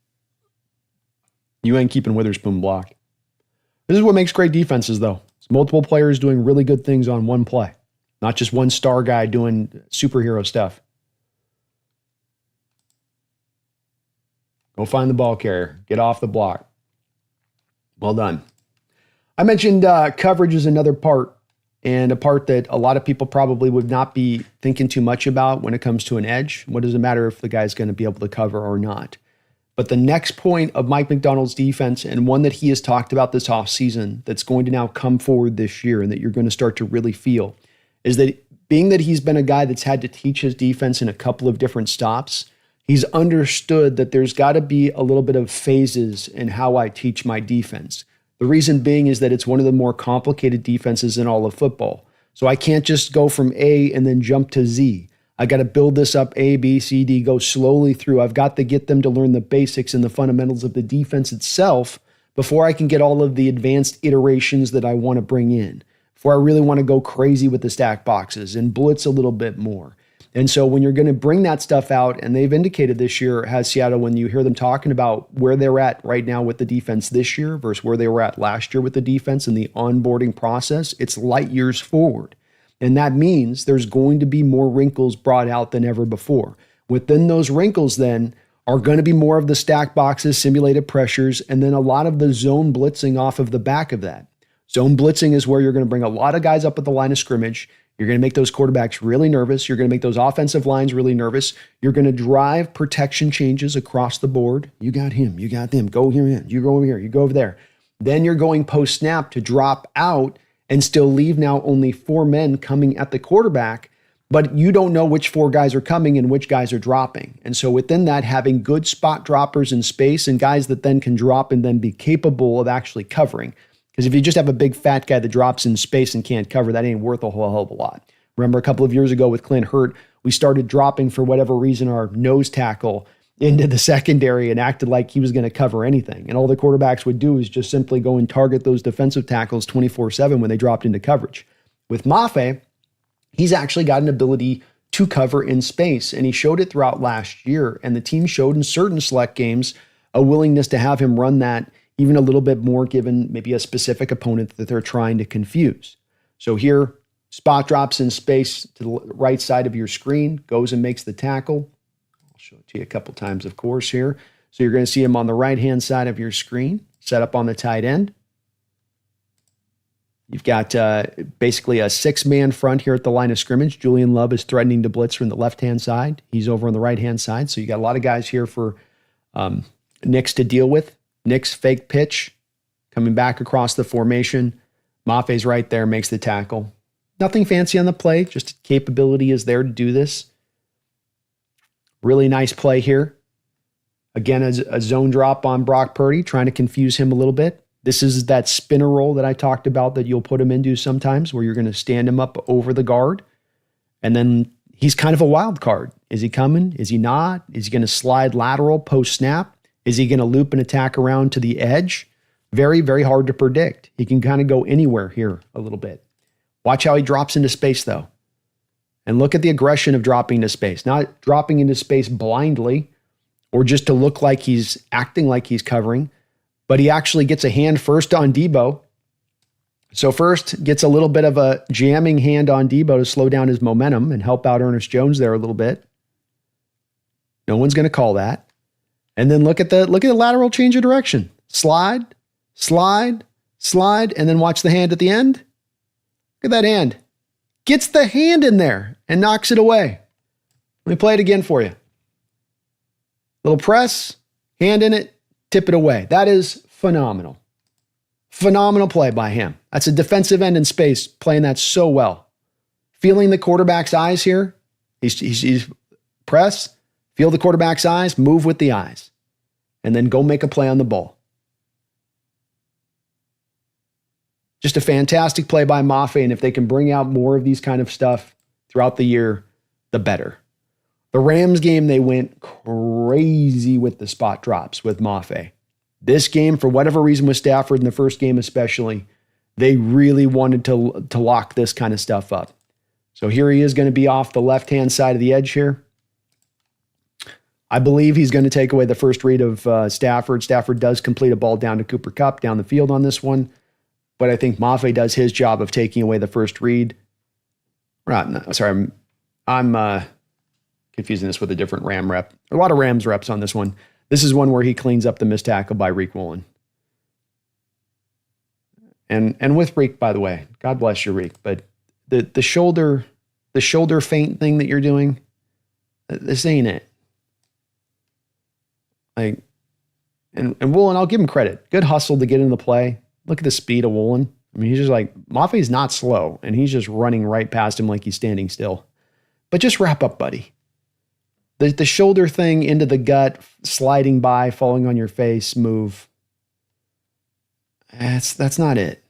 You ain't keeping Witherspoon blocked. This is what makes great defenses, though. It's multiple players doing really good things on one play, not just one star guy doing superhero stuff. Go find the ball carrier. Get off the block. Well done. I mentioned coverage is another part and a part that a lot of people probably would not be thinking too much about when it comes to an edge. What does it matter if the guy's going to be able to cover or not? But the next point of Mike Macdonald's defense, and one that he has talked about this offseason that's going to now come forward this year and that you're going to start to really feel, is that being that he's been a guy that's had to teach his defense in a couple of different stops, he's understood that there's got to be a little bit of phases in how I teach my defense. The reason being is that it's one of the more complicated defenses in all of football. So I can't just go from A and then jump to Z. I got to build this up A, B, C, D, go slowly through. I've got to get them to learn the basics and the fundamentals of the defense itself before I can get all of the advanced iterations that I want to bring in, before I really want to go crazy with the stack boxes and blitz a little bit more. And so when you're going to bring that stuff out, and they've indicated this year, has Seattle, when you hear them talking about where they're at right now with the defense this year versus where they were at last year with the defense and the onboarding process, it's light years forward. And that means there's going to be more wrinkles brought out than ever before. Within those wrinkles then are going to be more of the stack boxes, simulated pressures, and then a lot of the zone blitzing off of the back of that. Zone blitzing is where you're going to bring a lot of guys up at the line of scrimmage. You're going to make those quarterbacks really nervous. You're going to make those offensive lines really nervous. You're going to drive protection changes across the board. You got him. You got them. Go here. You go over here. You go over there. Then you're going post-snap to drop out and still leave now only 4 men coming at the quarterback, but you don't know which 4 guys are coming and which guys are dropping. And so within that, having good spot droppers in space and guys that then can drop and then be capable of actually covering. Because if you just have a big fat guy that drops in space and can't cover, that ain't worth a whole hell of a lot. Remember a couple of years ago with Clint Hurt, we started dropping for whatever reason our nose tackle into the secondary and acted like he was going to cover anything. And all the quarterbacks would do is just simply go and target those defensive tackles 24/7 when they dropped into coverage. With Mafe, he's actually got an ability to cover in space, and he showed it throughout last year. And the team showed in certain select games a willingness to have him run that even a little bit more given maybe a specific opponent that they're trying to confuse. So here, spot drops in space to the right side of your screen, goes and makes the tackle. I'll show it to you a couple times, of course, here. So you're going to see him on the right-hand side of your screen, set up on the tight end. You've got basically a 6-man front here at the line of scrimmage. Julian Love is threatening to blitz from the left-hand side. He's over on the right-hand side. So you got a lot of guys here for Nix to deal with. Nix fake pitch, coming back across the formation. Mafe's right there, makes the tackle. Nothing fancy on the play, just capability is there to do this. Really nice play here. Again, a zone drop on Brock Purdy, trying to confuse him a little bit. This is that spinner roll that I talked about that you'll put him into sometimes, where you're going to stand him up over the guard. And then he's kind of a wild card. Is he coming? Is he not? Is he going to slide lateral post-snap? Is he going to loop and attack around to the edge? Very, very hard to predict. He can kind of go anywhere here a little bit. Watch how he drops into space, though. And look at the aggression of dropping into space. Not dropping into space blindly or just to look like he's acting like he's covering, but he actually gets a hand first on Debo. So first gets a little bit of a jamming hand on Debo to slow down his momentum and help out Ernest Jones there a little bit. No one's going to call that. And then look at the lateral change of direction. Slide, slide, slide, and then watch the hand at the end. Look at that hand. Gets the hand in there and knocks it away. Let me play it again for you. Little press, hand in it, tip it away. That is phenomenal. Phenomenal play by him. That's a defensive end in space playing that so well. Feeling the quarterback's eyes here. He's press. Feel the quarterback's eyes, move with the eyes, and then go make a play on the ball. Just a fantastic play by Mafe, and if they can bring out more of these kind of stuff throughout the year, the better. The Rams game, they went crazy with the spot drops with Mafe. This game, for whatever reason with Stafford in the first game especially, they really wanted to lock this kind of stuff up. So here he is going to be off the left-hand side of the edge here. I believe he's going to take away the first read of Stafford. Stafford does complete a ball down to Cooper Kupp down the field on this one, but I think Mafe does his job of taking away the first read. Sorry, I'm confusing this with a different Ram rep. A lot of Rams reps on this one. This is one where he cleans up the missed tackle by Reek Woolen. And with Reek, by the way, God bless you, Reek, but the shoulder feint thing that you're doing, this ain't it. Like, and Woolen, I'll give him credit. Good hustle to get in the play. Look at the speed of Woolen. I mean, he's just like, Mafe's not slow, and he's just running right past him like he's standing still. But just wrap up, buddy. The shoulder thing into the gut, sliding by, falling on your face move. That's not it.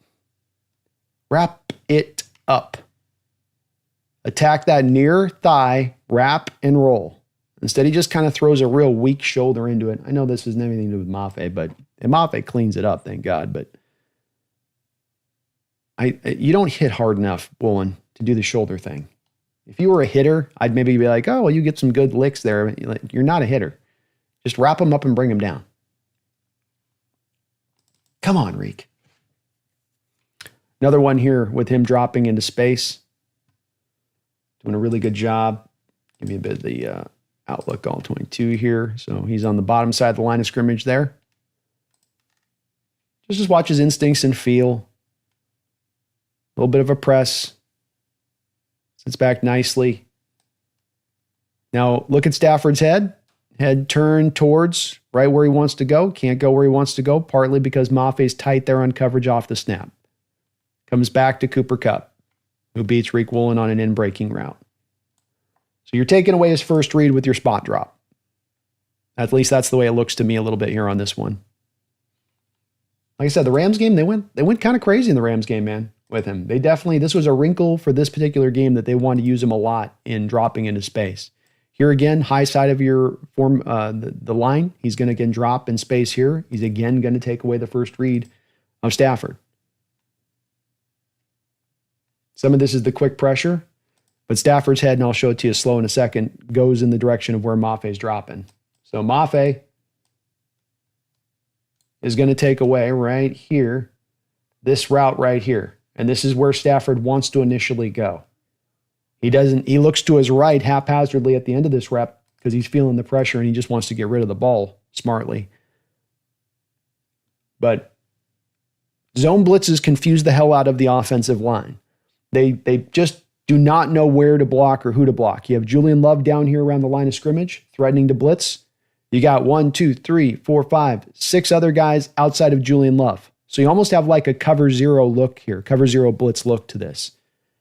Wrap it up. Attack that near thigh, wrap and roll. Instead, he just kind of throws a real weak shoulder into it. I know this has anything to do with Mafe, but Mafe cleans it up, thank God. But you don't hit hard enough, Woolen, to do the shoulder thing. If you were a hitter, I'd maybe be like, oh, well, you get some good licks there. You're not a hitter. Just wrap them up and bring them down. Come on, Reek. Another one here with him dropping into space. Doing a really good job. Give me a bit of the outlook all 22 here. So he's on the bottom side of the line of scrimmage there. Just watch his instincts and feel. A little bit of a press. Sits back nicely. Now look at Stafford's head. Head turned towards right where he wants to go. Can't go where he wants to go, partly because Mafe's tight there on coverage off the snap. Comes back to Cooper Kupp, who beats Reek Woolen on an in-breaking route. So you're taking away his first read with your spot drop. At least that's the way it looks to me a little bit here on this one. Like I said, the Rams game, they went kind of crazy in the Rams game, man, with him. They definitely, this was a wrinkle for this particular game that they wanted to use him a lot in dropping into space. Here again, high side of your form, the line, he's going to again drop in space here. He's again going to take away the first read of Stafford. Some of this is the quick pressure, but Stafford's head, and I'll show it to you slow in a second, goes in the direction of where Mafe's dropping. So Mafe is going to take away right here, this route right here. And this is where Stafford wants to initially go. He looks to his right haphazardly at the end of this rep because he's feeling the pressure and he just wants to get rid of the ball smartly. But zone blitzes confuse the hell out of the offensive line. They just do not know where to block or who to block. You have Julian Love down here around the line of scrimmage, threatening to blitz. You got 1, 2, 3, 4, 5, 6 other guys outside of Julian Love. So you almost have like a cover zero look here, cover zero blitz look to this.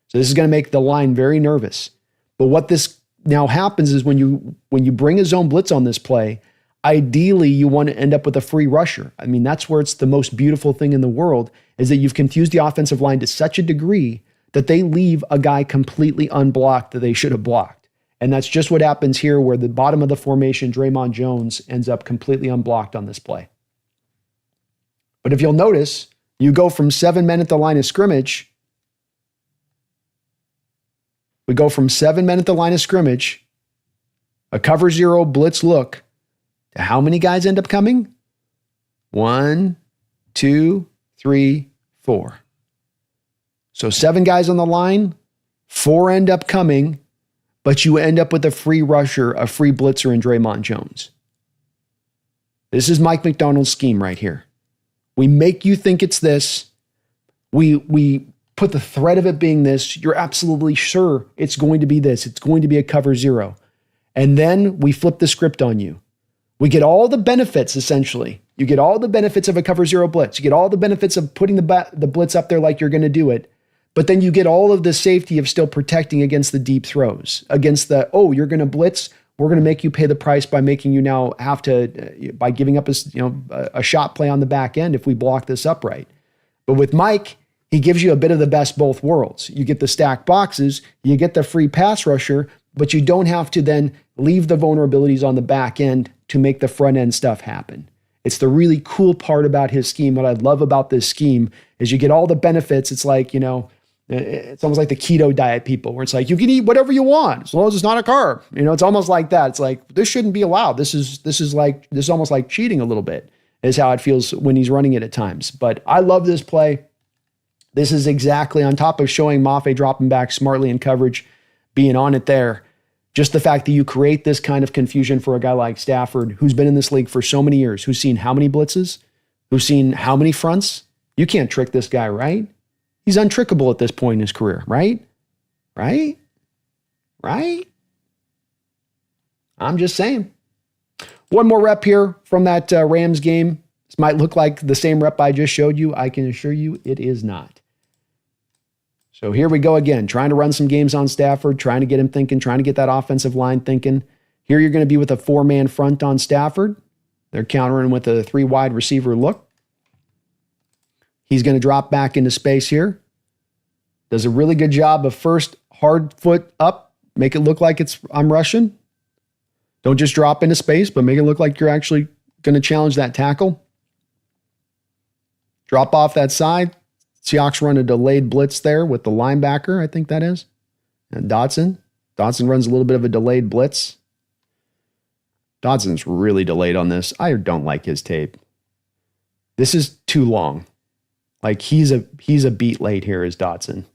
So this is going to make the line very nervous. But what this now happens is when you bring a zone blitz on this play, ideally you want to end up with a free rusher. I mean, that's where it's the most beautiful thing in the world, is that you've confused the offensive line to such a degree that they leave a guy completely unblocked that they should have blocked. And that's just what happens here, where the bottom of the formation, Draymond Jones, ends up completely unblocked on this play. But if you'll notice, you go from 7 men at the line of scrimmage. We go from 7 men at the line of scrimmage, a cover zero blitz look, to how many guys end up coming? 1, 2, 3, 4. So 7 guys on the line, 4 end up coming, but you end up with a free rusher, a free blitzer in Draymond Jones. This is Mike Macdonald's scheme right here. We make you think it's this. We put the threat of it being this. You're absolutely sure it's going to be this. It's going to be a cover zero. And then we flip the script on you. We get all the benefits, essentially. You get all the benefits of a cover zero blitz. You get all the benefits of putting the blitz up there like you're going to do it. But then you get all of the safety of still protecting against the deep throws, against the, oh, you're going to blitz. We're going to make you pay the price by making you now have to, by giving up a shot play on the back end if we block this upright. But with Mike, he gives you a bit of the best both worlds. You get the stacked boxes, you get the free pass rusher, but you don't have to then leave the vulnerabilities on the back end to make the front end stuff happen. It's the really cool part about his scheme. What I love about this scheme is you get all the benefits. It's like, it's almost like the keto diet people, where it's like, you can eat whatever you want as long as it's not a carb. It's almost like that. It's like, this shouldn't be allowed. This is almost like cheating a little bit, is how it feels when he's running it at times. But I love this play. This is exactly, on top of showing Mafe dropping back smartly in coverage, being on it there, just the fact that you create this kind of confusion for a guy like Stafford, who's been in this league for so many years, who's seen how many blitzes, who's seen how many fronts. You can't trick this guy, right? He's untrickable at this point in his career, right? Right? I'm just saying. One more rep here from that Rams game. This might look like the same rep I just showed you. I can assure you it is not. So here we go again, trying to run some games on Stafford, trying to get him thinking, trying to get that offensive line thinking. Here you're going to be with a 4-man front on Stafford. They're countering with a 3 wide receiver look. He's going to drop back into space here. Does a really good job of first hard foot up, make it look like I'm rushing. Don't just drop into space, but make it look like you're actually going to challenge that tackle. Drop off that side. Seahawks run a delayed blitz there with the linebacker, I think that is. And Dotson. Dotson runs a little bit of a delayed blitz. Dotson's really delayed on this. I don't like his tape. This is too long. Like he's a beat late here as Dotson.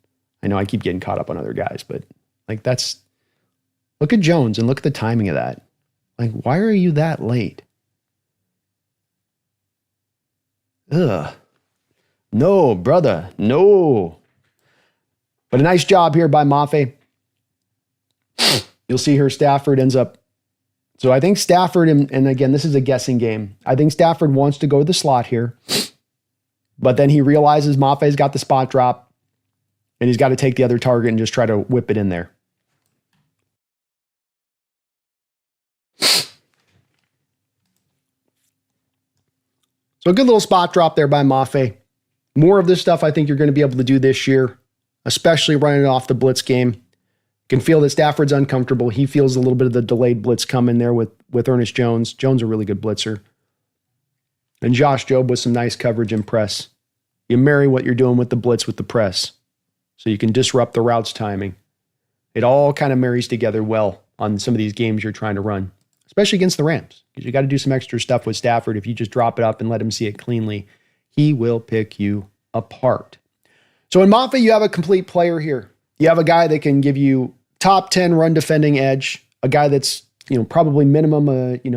I know I keep getting caught up on other guys, but like look at Jones and look at the timing of that. Like, why are you that late? Ugh. No, brother. No. But a nice job here by Mafe. You'll see here Stafford ends up. So I think Stafford, and again, this is a guessing game. I think Stafford wants to go to the slot here. But then he realizes Mafe's got the spot drop. And he's got to take the other target and just try to whip it in there. So a good little spot drop there by Mafe. More of this stuff I think you're going to be able to do this year, especially running off the blitz game. You can feel that Stafford's uncomfortable. He feels a little bit of the delayed blitz come in there with Ernest Jones. Jones a really good blitzer. And Josh Jobe with some nice coverage and press. You marry what you're doing with the blitz with the press. So you can disrupt the routes timing. It all kind of marries together well on some of these games you're trying to run, especially against the Rams, because you got to do some extra stuff with Stafford. If you just drop it up and let him see it cleanly, he will pick you apart. So in Mafe, you have a complete player here. You have a guy that can give you top 10 run defending edge, a guy that's, probably minimum,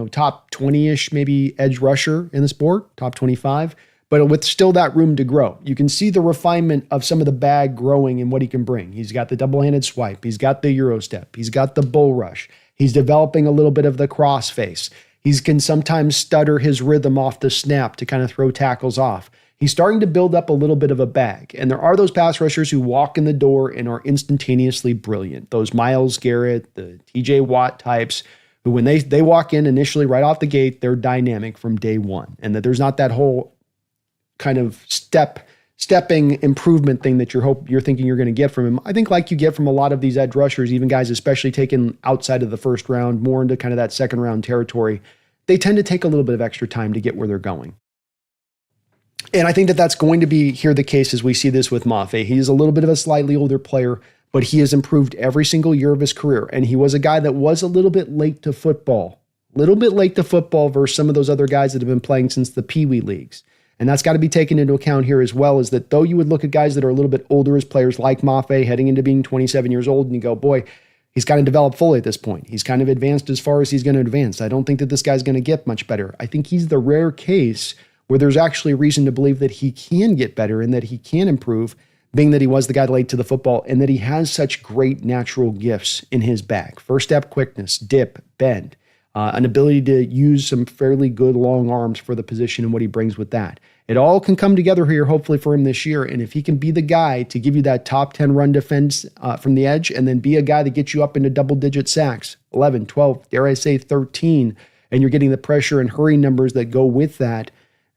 top 20-ish, maybe edge rusher in the sport, top 25, but with still that room to grow. You can see the refinement of some of the bag growing and what he can bring. He's got the double-handed swipe. He's got the Euro step. He's got the bull rush. He's developing a little bit of the cross face. He can sometimes stutter his rhythm off the snap to kind of throw tackles off. He's starting to build up a little bit of a bag. And there are those pass rushers who walk in the door and are instantaneously brilliant. Those Myles Garrett, the TJ Watt types, who when they walk in initially right off the gate, they're dynamic from day one. And that there's not that whole kind of stepping improvement thing that you're thinking you're going to get from him. I think like you get from a lot of these edge rushers, even guys especially taken outside of the first round, more into kind of that second round territory, they tend to take a little bit of extra time to get where they're going. And I think that that's going to be here the case as we see this with Mafe. He's a little bit of a slightly older player, but he has improved every single year of his career. And he was a guy that was a little bit late to football versus some of those other guys that have been playing since the Pee Wee leagues. And that's got to be taken into account here as well, is that though you would look at guys that are a little bit older as players like Mafe heading into being 27 years old and you go, boy, he's kind of developed fully at this point. He's kind of advanced as far as he's going to advance. I don't think that this guy's going to get much better. I think he's the rare case where there's actually reason to believe that he can get better and that he can improve, being that he was the guy late to the football and that he has such great natural gifts in his bag. First step quickness, dip, bend, an ability to use some fairly good long arms for the position and what he brings with that. It all can come together here, hopefully, for him this year. And if he can be the guy to give you that top 10 run defense from the edge and then be a guy that gets you up into double-digit sacks, 11, 12, dare I say 13, and you're getting the pressure and hurry numbers that go with that,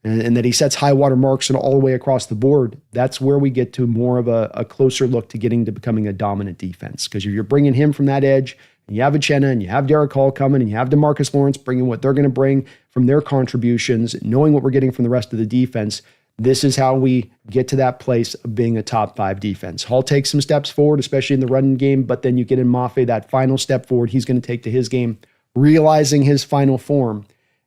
and that he sets high water marks and all the way across the board, that's where we get to more of a closer look to getting to becoming a dominant defense. Because if you're bringing him from that edge, and you have Uchenna, and you have Derek Hall coming, and you have DeMarcus Lawrence bringing what they're going to bring from their contributions, knowing what we're getting from the rest of the defense, this is how we get to that place of being a top 5 defense. Hall takes some steps forward, especially in the running game, but then you get in Mafe, that final step forward he's going to take to his game, realizing his final form.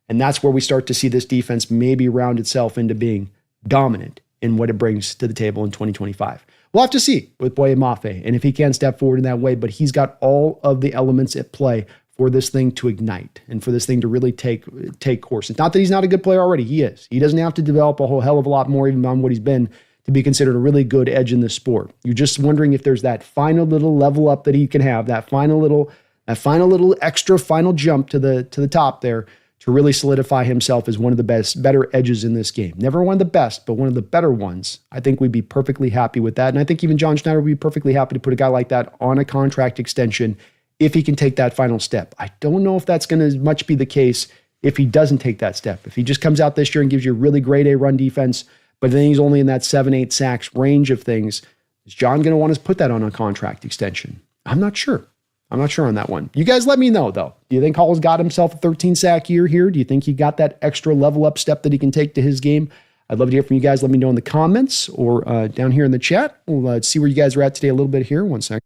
And that's where we start to see this defense maybe round itself into being dominant in what it brings to the table in 2025. We'll have to see with Boye Mafe and if he can step forward in that way, but he's got all of the elements at play for this thing to ignite and for this thing to really take course. It's not that he's not a good player already. He is. He doesn't have to develop a whole hell of a lot more even on what he's been to be considered a really good edge in the sport. You're just wondering if there's that final little level up that he can have, that final little extra final jump to the top there to really solidify himself as one of the better edges in this game. Never one of the best, but one of the better ones. I think we'd be perfectly happy with that. And I think even John Schneider would be perfectly happy to put a guy like that on a contract extension if he can take that final step. I don't know if that's going to much be the case if he doesn't take that step. If he just comes out this year and gives you a really grade A run defense, but then he's only in that 7-8 sacks range of things, is John going to want to put that on a contract extension? I'm not sure. I'm not sure on that one. You guys let me know, though. Do you think Hall's got himself a 13-sack year here? Do you think he got that extra level-up step that he can take to his game? I'd love to hear from you guys. Let me know in the comments or down here in the chat. We'll see where you guys are at today a little bit here. One second.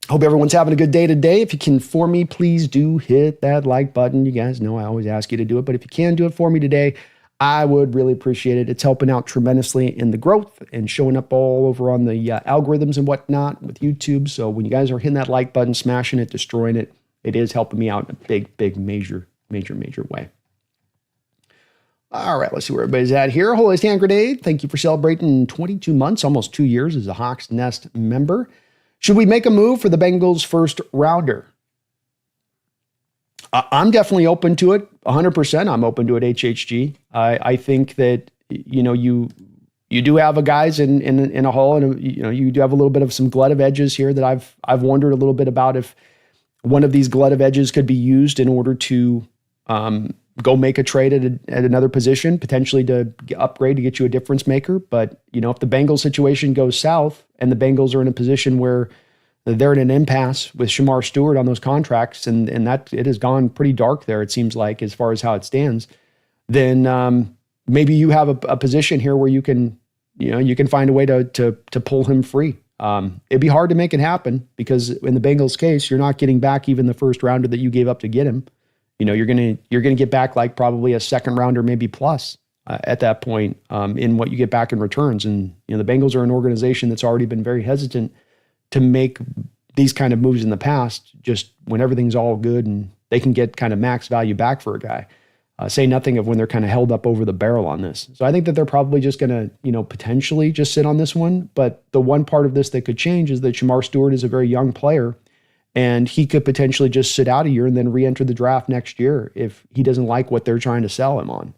Hope everyone's having a good day today. If you can for me, please do hit that like button. You guys know I always ask you to do it, but if you can do it for me today, I would really appreciate it. It's helping out tremendously in the growth and showing up all over on the algorithms and whatnot with YouTube. So when you guys are hitting that like button, smashing it, destroying it, it is helping me out in a big, major way. All right, let's see where everybody's at here. Holy Hand Grenade, thank you for celebrating 22 months, almost 2 years as a Hawks Nest member. Should we make a move for the Bengals first rounder? I'm definitely open to it. 100%. I'm open to it. HHG. I think that, you do have a guys in a Hall, and you do have a little bit of some glut of edges here that I've wondered a little bit about if one of these glut of edges could be used in order to go make a trade at another position, potentially to upgrade to get you a difference maker. But if the Bengals situation goes south and the Bengals are in a position where they're in an impasse with Shamar Stewart on those contracts, and that it has gone pretty dark there, it seems like, as far as how it stands, then maybe you have a position here where you can find a way to pull him free. It'd be hard to make it happen because in the Bengals case, you're not getting back even the first rounder that you gave up to get him. You're gonna get back like probably a second rounder, maybe plus at that point in what you get back in returns. And the Bengals are an organization that's already been very hesitant to make these kind of moves in the past, just when everything's all good and they can get kind of max value back for a guy. Say nothing of when they're kind of held up over the barrel on this. So I think that they're probably just going to, potentially just sit on this one. But the one part of this that could change is that Shamar Stewart is a very young player, and he could potentially just sit out a year and then re-enter the draft next year if he doesn't like what they're trying to sell him on.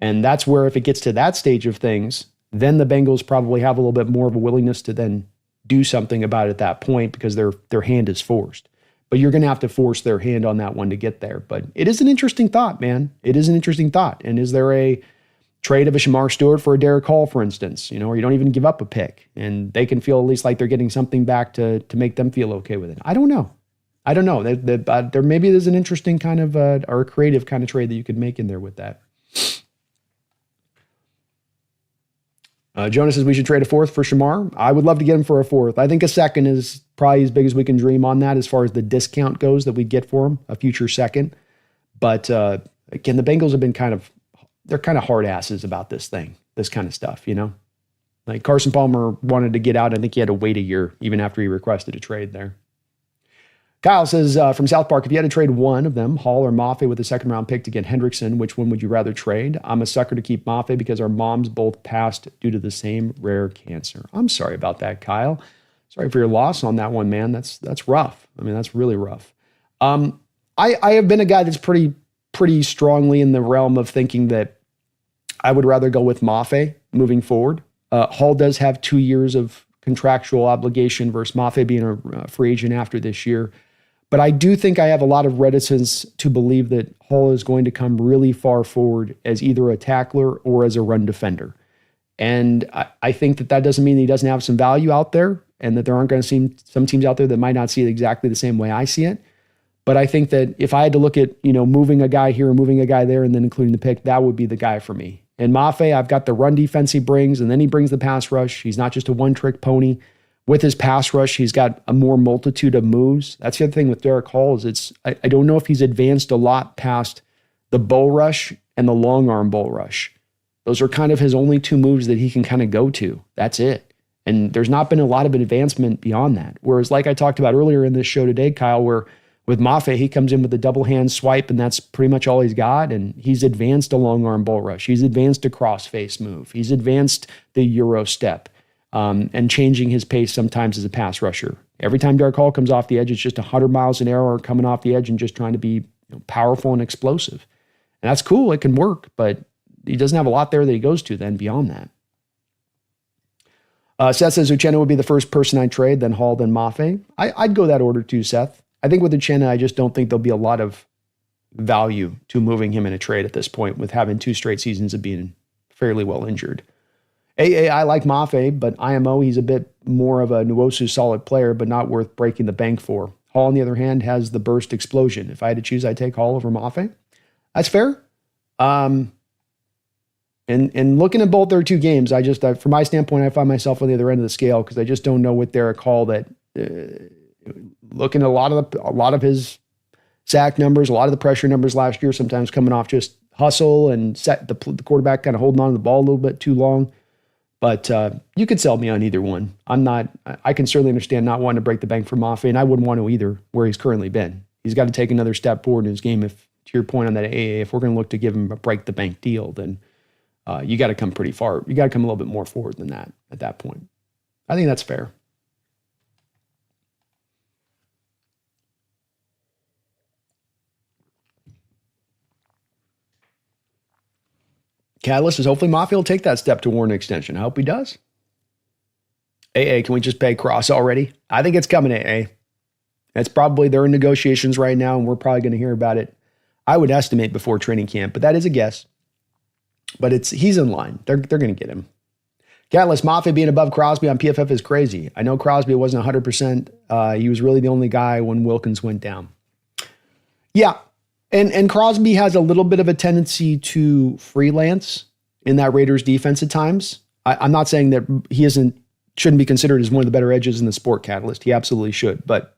And that's where, if it gets to that stage of things, then the Bengals probably have a little bit more of a willingness to then do something about it at that point because their hand is forced. But you're going to have to force their hand on that one to get there. But it is an interesting thought, man. It is an interesting thought. And is there a trade of a Shamar Stewart for a Derek Hall, for instance, or you don't even give up a pick and they can feel at least like they're getting something back to make them feel okay with it? I don't know. There maybe there's an interesting kind of or a creative kind of trade that you could make in there with that. Jonas says we should trade a fourth for Shamar. I would love to get him for a fourth. I think a second is probably as big as we can dream on that as far as the discount goes that we'd get for him, a future second. But again, the Bengals have been they're kind of hard asses about this kind of stuff, Like Carson Palmer wanted to get out. I think he had to wait a year even after he requested a trade there. Kyle says from South Park, if you had to trade one of them, Hall or Mafe, with a second round pick to get Hendrickson, which one would you rather trade? I'm a sucker to keep Mafe because our moms both passed due to the same rare cancer. I'm sorry about that, Kyle. Sorry for your loss on that one, man. That's rough. I mean, that's really rough. I have been a guy that's pretty strongly in the realm of thinking that I would rather go with Mafe moving forward. Hall does have 2 years of contractual obligation versus Mafe being a free agent after this year. But I do think I have a lot of reticence to believe that Hall is going to come really far forward as either a tackler or as a run defender. And I think that doesn't mean that he doesn't have some value out there and that there aren't going to seem some teams out there that might not see it exactly the same way I see it. But I think that if I had to look at, moving a guy here and moving a guy there and then including the pick, that would be the guy for me. And Mafe, I've got the run defense he brings, and then he brings the pass rush. He's not just a one-trick pony. With his pass rush, he's got a more multitude of moves. That's the other thing with Derek Hall is I don't know if he's advanced a lot past the bull rush and the long arm bull rush. Those are kind of his only two moves that he can kind of go to. That's it. And there's not been a lot of advancement beyond that. Whereas like I talked about earlier in this show today, Kyle, where With Mafe, he comes in with a double hand swipe, and that's pretty much all he's got. And he's advanced a long arm bull rush. He's advanced a cross face move. He's advanced the Euro step, and changing his pace sometimes as a pass rusher. Every time Dark Hall comes off the edge, it's just 100 miles an hour coming off the edge and just trying to be powerful and explosive. And that's cool. It can work, but he doesn't have a lot there that he goes to then beyond that. Seth says Uchenna would be the first person I'd trade, then Hall, then Mafe. I'd go that order too, Seth. I think with Uchenna, I just don't think there'll be a lot of value to moving him in a trade at this point with having 2 straight seasons of being fairly well injured. I like Mafe, but IMO, he's a bit more of a Nwosu solid player, but not worth breaking the bank for. Hall, on the other hand, has the burst explosion. If I had to choose, I'd take Hall over Mafe. That's fair. And looking at both their 2 games, from my standpoint, I find myself on the other end of the scale because I just don't know with Derek Hall that looking at a lot of his sack numbers, a lot of the pressure numbers last year, sometimes coming off just hustle and set the quarterback kind of holding on to the ball a little bit too long. But you could sell me on either one. I can certainly understand not wanting to break the bank for Mafe, and I wouldn't want to either where he's currently been. He's got to take another step forward in his game. If, to your point on that AA, if we're going to look to give him a break the bank deal, then you got to come pretty far. You got to come a little bit more forward than that at that point. I think that's fair. Catalyst is hopefully Mafe will take that step to warrant an extension. I hope he does. AA, can we just pay Cross already? I think it's coming, AA. It's probably, they're in negotiations right now, and we're probably going to hear about it, I would estimate, before training camp, but that is a guess. But he's in line. They're going to get him. Catalyst, Mafe being above Crosby on PFF is crazy. I know Crosby wasn't 100%. He was really the only guy when Wilkins went down. Yeah. And Crosby has a little bit of a tendency to freelance in that Raiders defense at times. I'm not saying that he shouldn't be considered as one of the better edges in the sport, Catalyst. He absolutely should. But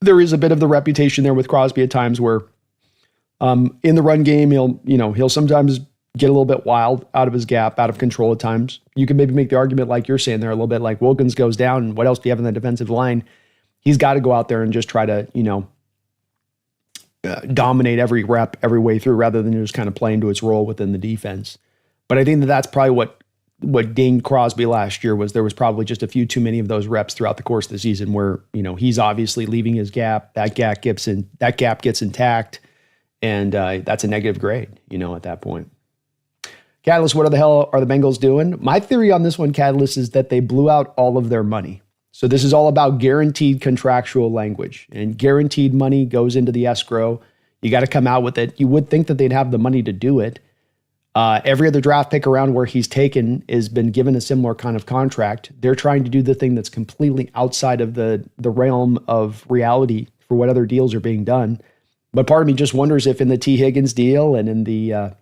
there is a bit of the reputation there with Crosby at times where in the run game, he'll sometimes get a little bit wild, out of his gap, out of control at times. You can maybe make the argument like you're saying there a little bit, like Wilkins goes down, and what else do you have in the defensive line? He's got to go out there and just try to, dominate every rep, every way through, rather than just kind of play into its role within the defense. But I think that that's probably what dinged Crosby last year was there was probably just a few too many of those reps throughout the course of the season where, he's obviously leaving his gap, that gap gets intact, and that's a negative grade, at that point. Catalyst, what the hell are the Bengals doing? My theory on this one, Catalyst, is that they blew out all of their money. So this is all about guaranteed contractual language, and guaranteed money goes into the escrow. You got to come out with it. You would think that they'd have the money to do it. Every other draft pick around where he's taken has been given a similar kind of contract. They're trying to do the thing that's completely outside of the realm of reality for what other deals are being done. But part of me just wonders if in the T. Higgins deal and in the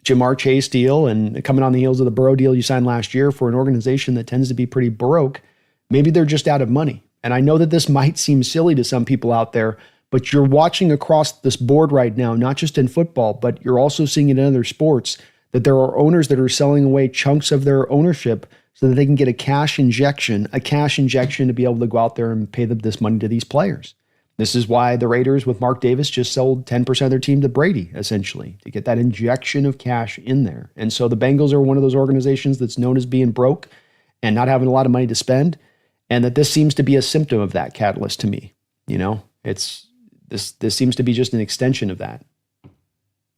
Jamar Chase deal and coming on the heels of the Burrow deal you signed last year for an organization that tends to be pretty broke, maybe they're just out of money. And I know that this might seem silly to some people out there, but you're watching across this board right now, not just in football, but you're also seeing it in other sports, that there are owners that are selling away chunks of their ownership so that they can get a cash injection to be able to go out there and pay them this money to these players. This is why the Raiders with Mark Davis just sold 10% of their team to Brady, essentially, to get that injection of cash in there. And so the Bengals are one of those organizations that's known as being broke and not having a lot of money to spend. And that this seems to be a symptom of that, Catalyst, to me. This seems to be just an extension of that.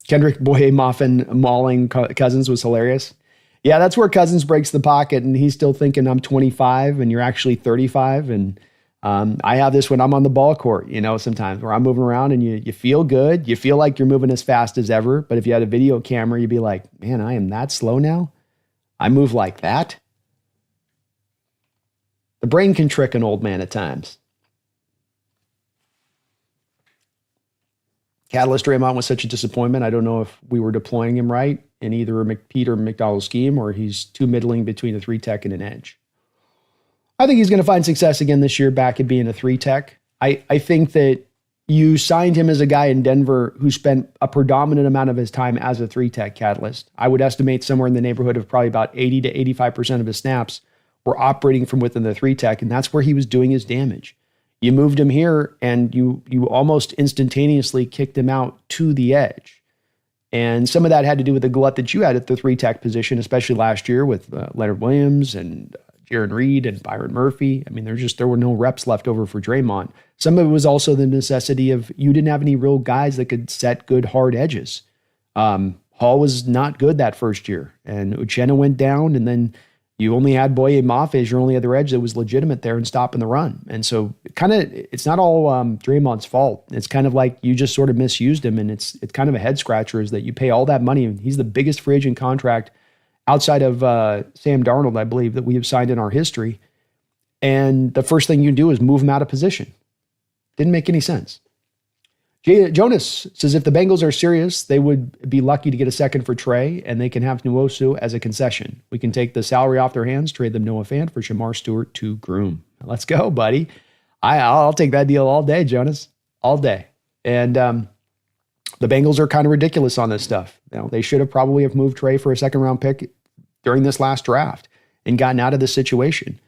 Kendrick Boye Mafe mauling Cousins was hilarious. Yeah, that's where Cousins breaks the pocket and he's still thinking I'm 25 and you're actually 35. And I have this when I'm on the ball court, sometimes where I'm moving around and you feel good. You feel like you're moving as fast as ever. But if you had a video camera, you'd be like, man, I am that slow now. I move like that. The brain can trick an old man at times. Catalyst Draymond was such a disappointment. I don't know if we were deploying him right in either a McPete or McDonald scheme, or he's too middling between a 3-tech and an edge. I think he's going to find success again this year back at being a 3-tech. I think that you signed him as a guy in Denver who spent a predominant amount of his time as a 3-tech, Catalyst. I would estimate somewhere in the neighborhood of probably about 80 to 85% of his snaps were operating from within the 3-tech, and that's where he was doing his damage. You moved him here, and you almost instantaneously kicked him out to the edge. And some of that had to do with the glut that you had at the 3 tech position, especially last year with Leonard Williams and Jaron Reed and Byron Murphy. I mean, there were no reps left over for Draymond. Some of it was also the necessity of you didn't have any real guys that could set good hard edges. Hall was not good that first year, and Uchenna went down, and then you only had Boye Mafe as your only other edge that was legitimate there and stopping the run. And so it's not all Draymond's fault. It's kind of like you just sort of misused him, and it's kind of a head scratcher is that you pay all that money. He's the biggest free agent contract outside of Sam Darnold, I believe, that we have signed in our history. And the first thing you do is move him out of position. Didn't make any sense. Jonas says if the Bengals are serious, they would be lucky to get a second for Trey, and they can have Nwosu as a concession. We can take the salary off their hands, trade them Noah Fant for Shamar Stewart to Groom. Let's go, buddy. I'll take that deal all day, Jonas, all day. And the Bengals are kind of ridiculous on this stuff. They should have probably have moved Trey for a second-round pick during this last draft and gotten out of this situation.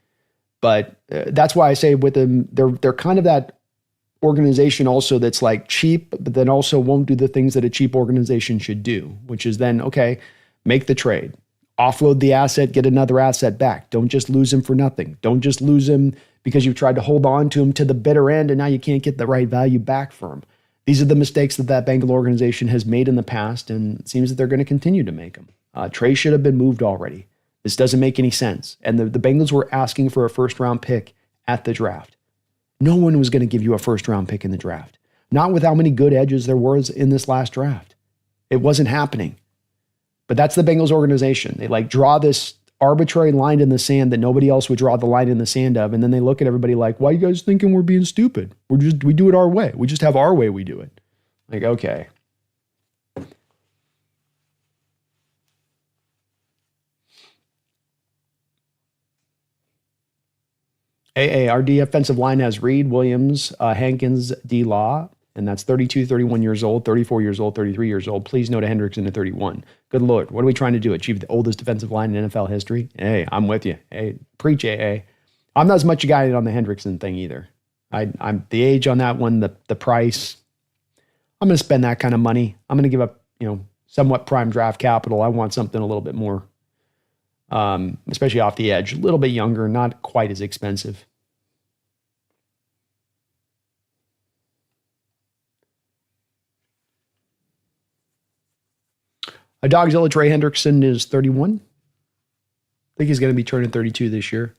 But that's why I say with them, they're kind of that organization also that's like cheap, but then also won't do the things that a cheap organization should do, which is then, okay, make the trade, offload the asset, get another asset back. Don't just lose him for nothing. Don't just lose him because you've tried to hold on to him to the bitter end and now you can't get the right value back for him. These are the mistakes that Bengal organization has made in the past, and it seems that they're going to continue to make them. Trey should have been moved already. This doesn't make any sense. And the Bengals were asking for a first-round pick at the draft. No one was going to give you a first-round pick in the draft. Not with how many good edges there was in this last draft. It wasn't happening. But that's the Bengals organization. They draw this arbitrary line in the sand that nobody else would draw the line in the sand of, and then they look at everybody like, why are you guys thinking we're being stupid? We do it our way. We just have our way we do it. Okay. Our defensive line has Reed, Williams, Hankins, D-Law, and that's 32, 31 years old, 34 years old, 33 years old. Please note Hendrickson at 31. Good Lord. What are we trying to do? Achieve the oldest defensive line in NFL history? Hey, I'm with you. Hey, preach AA. I'm not as much a guy on the Hendrickson thing either. I'm the age on that one, the price. I'm going to spend that kind of money. I'm going to give up, somewhat prime draft capital. I want something a little bit more, especially off the edge, a little bit younger, not quite as expensive. A Dogzilla Trey Hendrickson is 31. I think he's going to be turning 32 this year.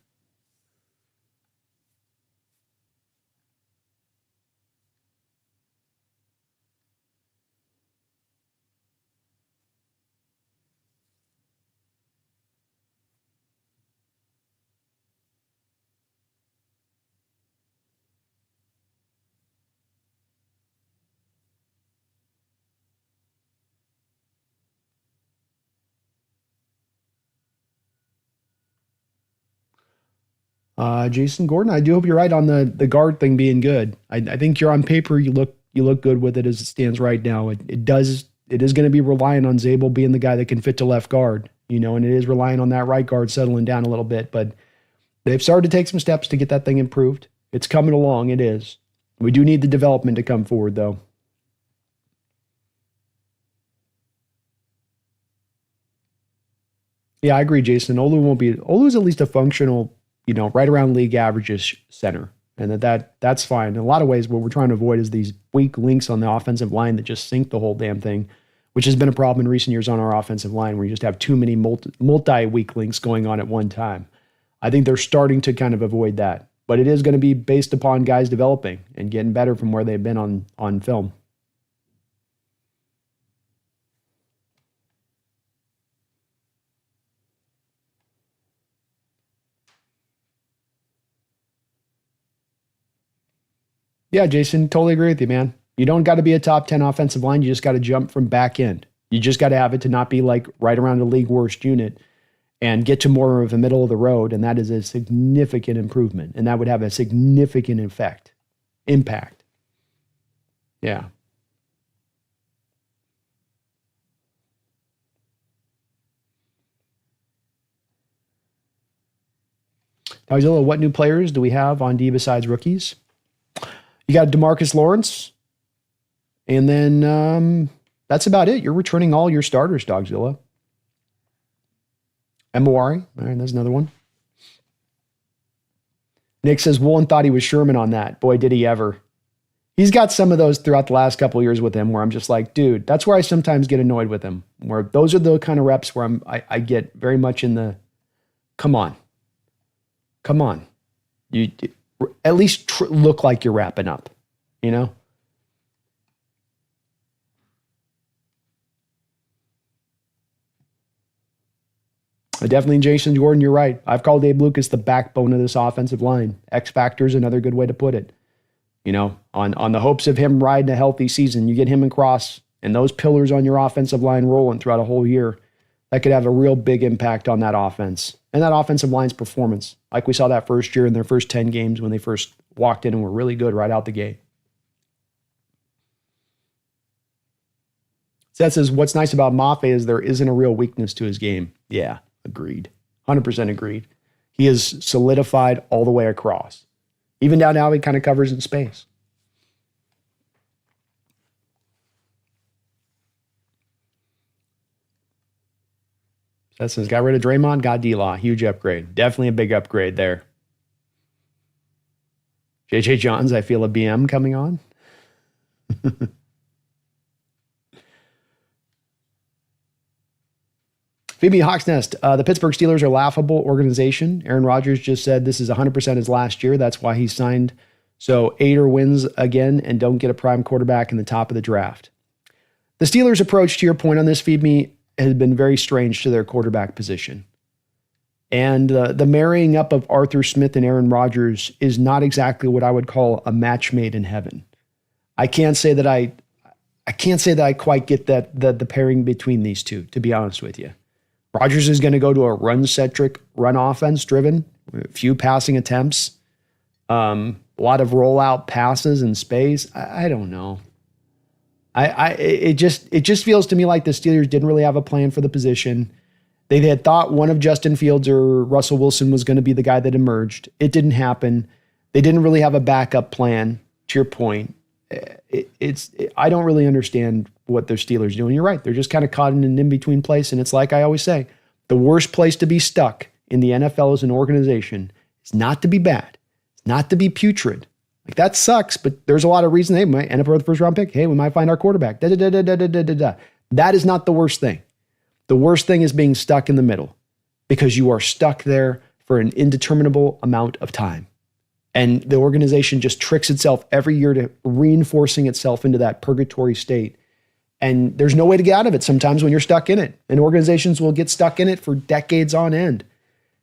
Jason Gordon, I do hope you're right on the guard thing being good. I think you're on paper. You look good with it as it stands right now. It is going to be relying on Zabel being the guy that can fit to left guard, and it is relying on that right guard settling down a little bit. But they've started to take some steps to get that thing improved. It's coming along. It is. We do need the development to come forward, though. Yeah, I agree, Jason. Olu's at least a functional, right around league averages center. And that's fine. In a lot of ways, what we're trying to avoid is these weak links on the offensive line that just sink the whole damn thing, which has been a problem in recent years on our offensive line where you just have too many multi-weak links going on at one time. I think they're starting to kind of avoid that. But it is going to be based upon guys developing and getting better from where they've been on film. Yeah, Jason, totally agree with you, man. You don't got to be a top 10 offensive line. You just got to jump from back end. You just got to have it to not be right around the league worst unit and get to more of a middle of the road. And that is a significant improvement. And that would have a significant impact. Yeah. Dogzilla, what new players do we have on D besides rookies? You got DeMarcus Lawrence. And then that's about it. You're returning all your starters, Dogzilla. Emawari. All right, that's another one. Nick says, Woolen thought he was Sherman on that. Boy, did he ever. He's got some of those throughout the last couple of years with him where I'm just like, dude, that's where I sometimes get annoyed with him. Where those are the kind of reps where I get very much in the, come on. You at least look like you're wrapping up, you know? Definitely, Jason Jordan, you're right. I've called Abe Lucas the backbone of this offensive line. X factor is another good way to put it. You know, on the hopes of him riding a healthy season, you get him and Cross and those pillars on your offensive line rolling throughout a whole year. That could have a real big impact on that offense and that offensive line's performance. Like we saw that first year in their first 10 games when they first walked in and were really good right out the gate. Seth says, what's nice about Mafe is there isn't a real weakness to his game. Yeah. Agreed. 100% agreed. He is solidified all the way across. Even down now, he kind of covers in space. That says, got rid of Draymond, got D-Law. Huge upgrade. Definitely a big upgrade there. J.J. Johns, I feel a BM coming on. Phoebe Hawksnest, the Pittsburgh Steelers are a laughable organization. Aaron Rodgers just said this is 100% his last year. That's why he signed. So Ader wins again and don't get a prime quarterback in the top of the draft. The Steelers' approach, to your point on this, Phoebe, has been very strange to their quarterback position. And the marrying up of Arthur Smith and Aaron Rodgers is not exactly what I would call a match made in heaven. I can't say that I quite get that the pairing between these two, to be honest with you. Rodgers is going to go to a run-centric, run offense driven, a few passing attempts, a lot of rollout passes in space. I don't know. It just feels to me like the Steelers didn't really have a plan for the position. They had thought one of Justin Fields or Russell Wilson was going to be the guy that emerged. It didn't happen. They didn't really have a backup plan, to your point. I don't really understand what their Steelers do. And you're right. They're just kind of caught in an in-between place. And it's like I always say, the worst place to be stuck in the NFL as an organization is not to be bad. It's not to be putrid. Like that sucks, but there's a lot of reason they might end up with the first round pick. Hey, we might find our quarterback. That is not the worst thing. The worst thing is being stuck in the middle because you are stuck there for an indeterminable amount of time. And the organization just tricks itself every year to reinforcing itself into that purgatory state. And there's no way to get out of it sometimes when you're stuck in it. And organizations will get stuck in it for decades on end.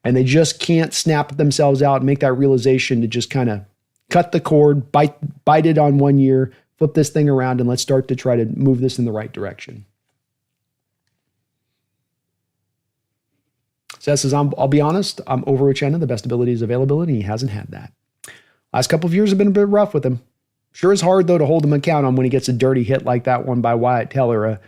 And they just can't snap themselves out and make that realization to just kind of cut the cord, bite it on 1 year, flip this thing around, and let's start to try to move this in the right direction. Seth says, I'll be honest, I'm over Uchenna. The best ability is availability. He hasn't had that. Last couple of years have been a bit rough with him. Sure is hard, though, to hold him account on when he gets a dirty hit like that one by Wyatt Teller,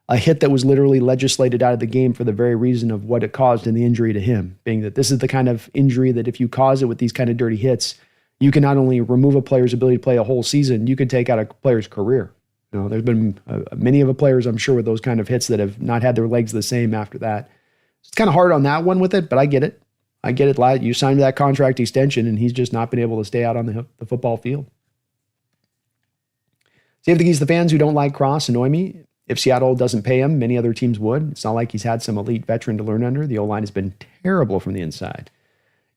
a hit that was literally legislated out of the game for the very reason of what it caused in the injury to him, being that this is the kind of injury that if you cause it with these kind of dirty hits, you can not only remove a player's ability to play a whole season, you can take out a player's career. You know, there's been many of the players, I'm sure, with those kind of hits that have not had their legs the same after that. It's kind of hard on that one with it, but I get it. I get it. You signed that contract extension, and he's just not been able to stay out on the football field. Same thing, he's the fans who don't like Cross annoy me. If Seattle doesn't pay him, many other teams would. It's not like he's had some elite veteran to learn under. The O-line has been terrible from the inside.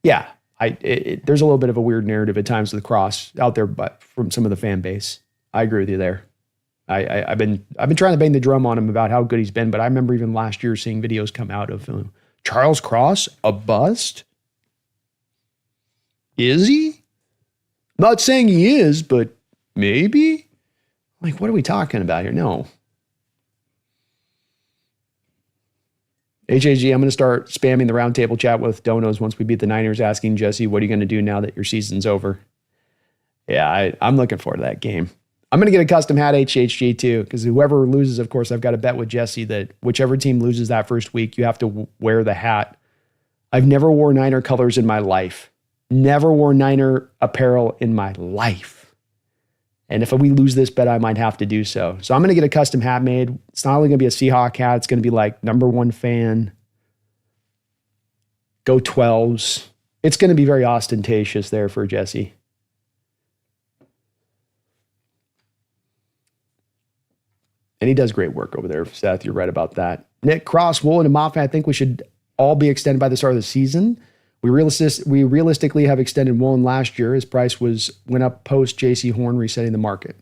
Yeah, there's a little bit of a weird narrative at times with Cross out there, but from some of the fan base. I agree with you there. I've been trying to bang the drum on him about how good he's been, but I remember even last year seeing videos come out of Charles Cross, a bust? Is he? I'm not saying he is, but maybe? Like, what are we talking about here? No. HAG, I'm going to start spamming the roundtable chat with donos once we beat the Niners, asking Jesse, what are you going to do now that your season's over? Yeah, I'm looking forward to that game. I'm going to get a custom hat HHG too, because whoever loses, of course, I've got to bet with Jesse that whichever team loses that first week, you have to wear the hat. I've never worn Niner colors in my life. Never wore Niner apparel in my life. And if we lose this bet, I might have to do so. So I'm going to get a custom hat made. It's not only going to be a Seahawk hat. It's going to be like #1 fan. Go 12s. It's going to be very ostentatious there for Jesse. And he does great work over there, Seth. You're right about that. Nick, Cross, Woolen, and Mafe, I think we should all be extended by the start of the season. We realistically have extended Woolen last year. His price went up post J.C. Horn resetting the market.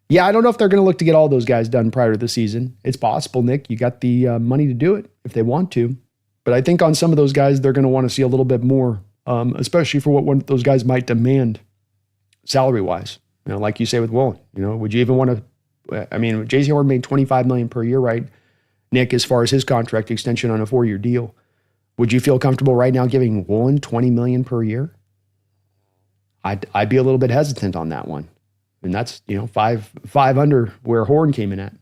Yeah, I don't know if they're going to look to get all those guys done prior to the season. It's possible, Nick. You got the money to do it if they want to. But I think on some of those guys, they're going to want to see a little bit more, especially for what one of those guys might demand salary-wise. Like you say with Woolen. Would you even want to? I mean, J.C. Horn made $25 million per year, right, Nick, as far as his contract extension on a 4-year deal. Would you feel comfortable right now giving Woolen $20 million per year? I'd be a little bit hesitant on that one. And that's, five under where Horn came in at.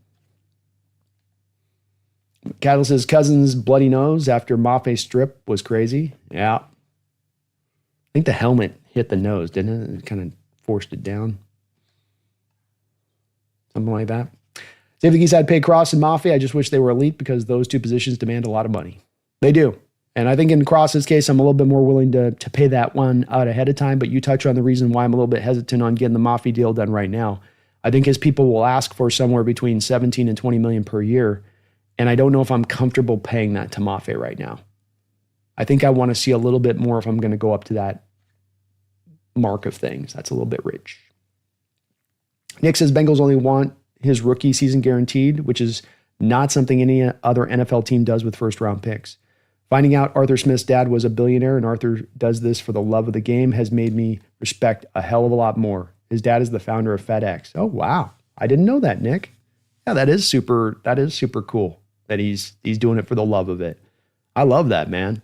Cattle says Cousins' bloody nose after Mafe's strip was crazy. Yeah. I think the helmet hit the nose, didn't it? It kind of forced it down. Something like that. Save the Geese, I'd pay Cross and Mafe. I just wish they were elite because those two positions demand a lot of money. They do. And I think in Cross's case, I'm a little bit more willing to pay that one out ahead of time, but you touch on the reason why I'm a little bit hesitant on getting the Mafe deal done right now. I think his people will ask for somewhere between 17 and 20 million per year, and I don't know if I'm comfortable paying that to Mafe right now. I think I want to see a little bit more if I'm going to go up to that mark of things. That's a little bit rich. Nick says Bengals only want his rookie season guaranteed, which is not something any other NFL team does with first-round picks. Finding out Arthur Smith's dad was a billionaire and Arthur does this for the love of the game has made me respect a hell of a lot more. His dad is the founder of FedEx. Oh, wow. I didn't know that, Nick. Yeah, that is super cool that he's doing it for the love of it. I love that, man.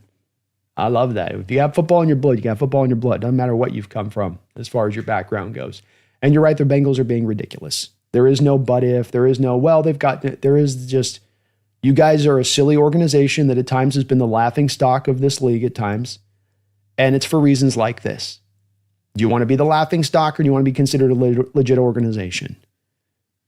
I love that. If you have football in your blood, you got football in your blood. Doesn't matter what you've come from as far as your background goes. And you're right, the Bengals are being ridiculous. There is no but if. There is no, there is just, you guys are a silly organization that at times has been the laughing stock of this league at times. And it's for reasons like this. Do you want to be the laughing stock or do you want to be considered a legit organization?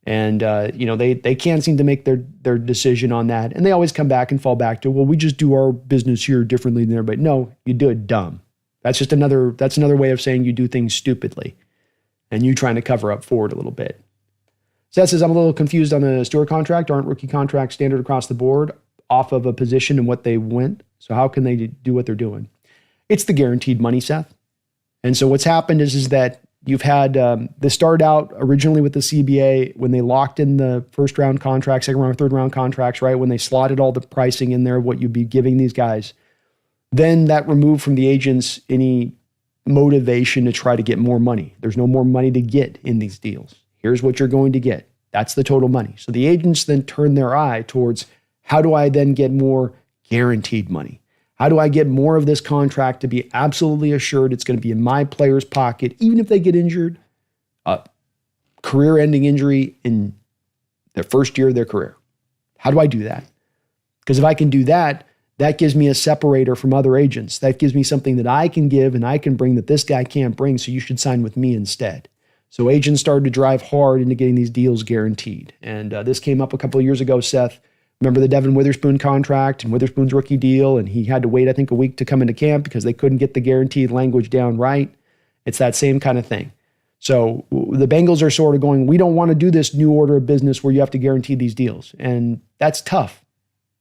And, they can't seem to make their decision on that. And they always come back and fall back to, well, we just do our business here differently than everybody. No, you do it dumb. That's another way of saying you do things stupidly. And you trying to cover up for it a little bit. Seth says, I'm a little confused on the Stewart contract. Aren't rookie contracts standard across the board off of a position and what they went? So how can they do what they're doing? It's the guaranteed money, Seth. And so what's happened is that you've had, this started out originally with the CBA when they locked in the first round contracts, second round, third round contracts, right? When they slotted all the pricing in there, what you'd be giving these guys. Then that removed from the agents any motivation to try to get more money. There's no more money to get in these deals. Here's what you're going to get. That's the total money. So the agents then turn their eye towards how do I then get more guaranteed money? How do I get more of this contract to be absolutely assured it's going to be in my player's pocket, even if they get injured, career-ending injury in their first year of their career? How do I do that? Because if I can do that, that gives me a separator from other agents. That gives me something that I can give and I can bring that this guy can't bring, so you should sign with me instead. So agents started to drive hard into getting these deals guaranteed. And this came up a couple of years ago, Seth. Remember the Devin Witherspoon contract and Witherspoon's rookie deal? And he had to wait, I think, a week to come into camp because they couldn't get the guaranteed language down right. It's that same kind of thing. So the Bengals are sort of going, we don't want to do this new order of business where you have to guarantee these deals. And that's tough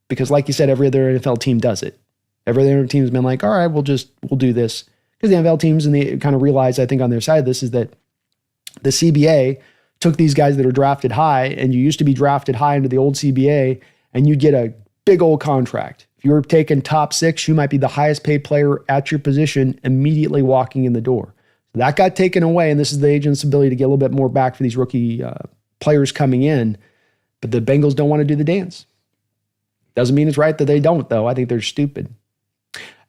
because, like you said, every other NFL team does it. Every other team has been like, all right, we'll do this. Because the NFL teams, and they kind of realize, I think, on their side of this is that the CBA took these guys that are drafted high, and you used to be drafted high into the old CBA, and you'd get a big old contract. If you were taking top 6, you might be the highest paid player at your position immediately walking in the door. So that got taken away, and this is the agent's ability to get a little bit more back for these rookie players coming in. But the Bengals don't want to do the dance. Doesn't mean it's right that they don't, though. I think they're stupid.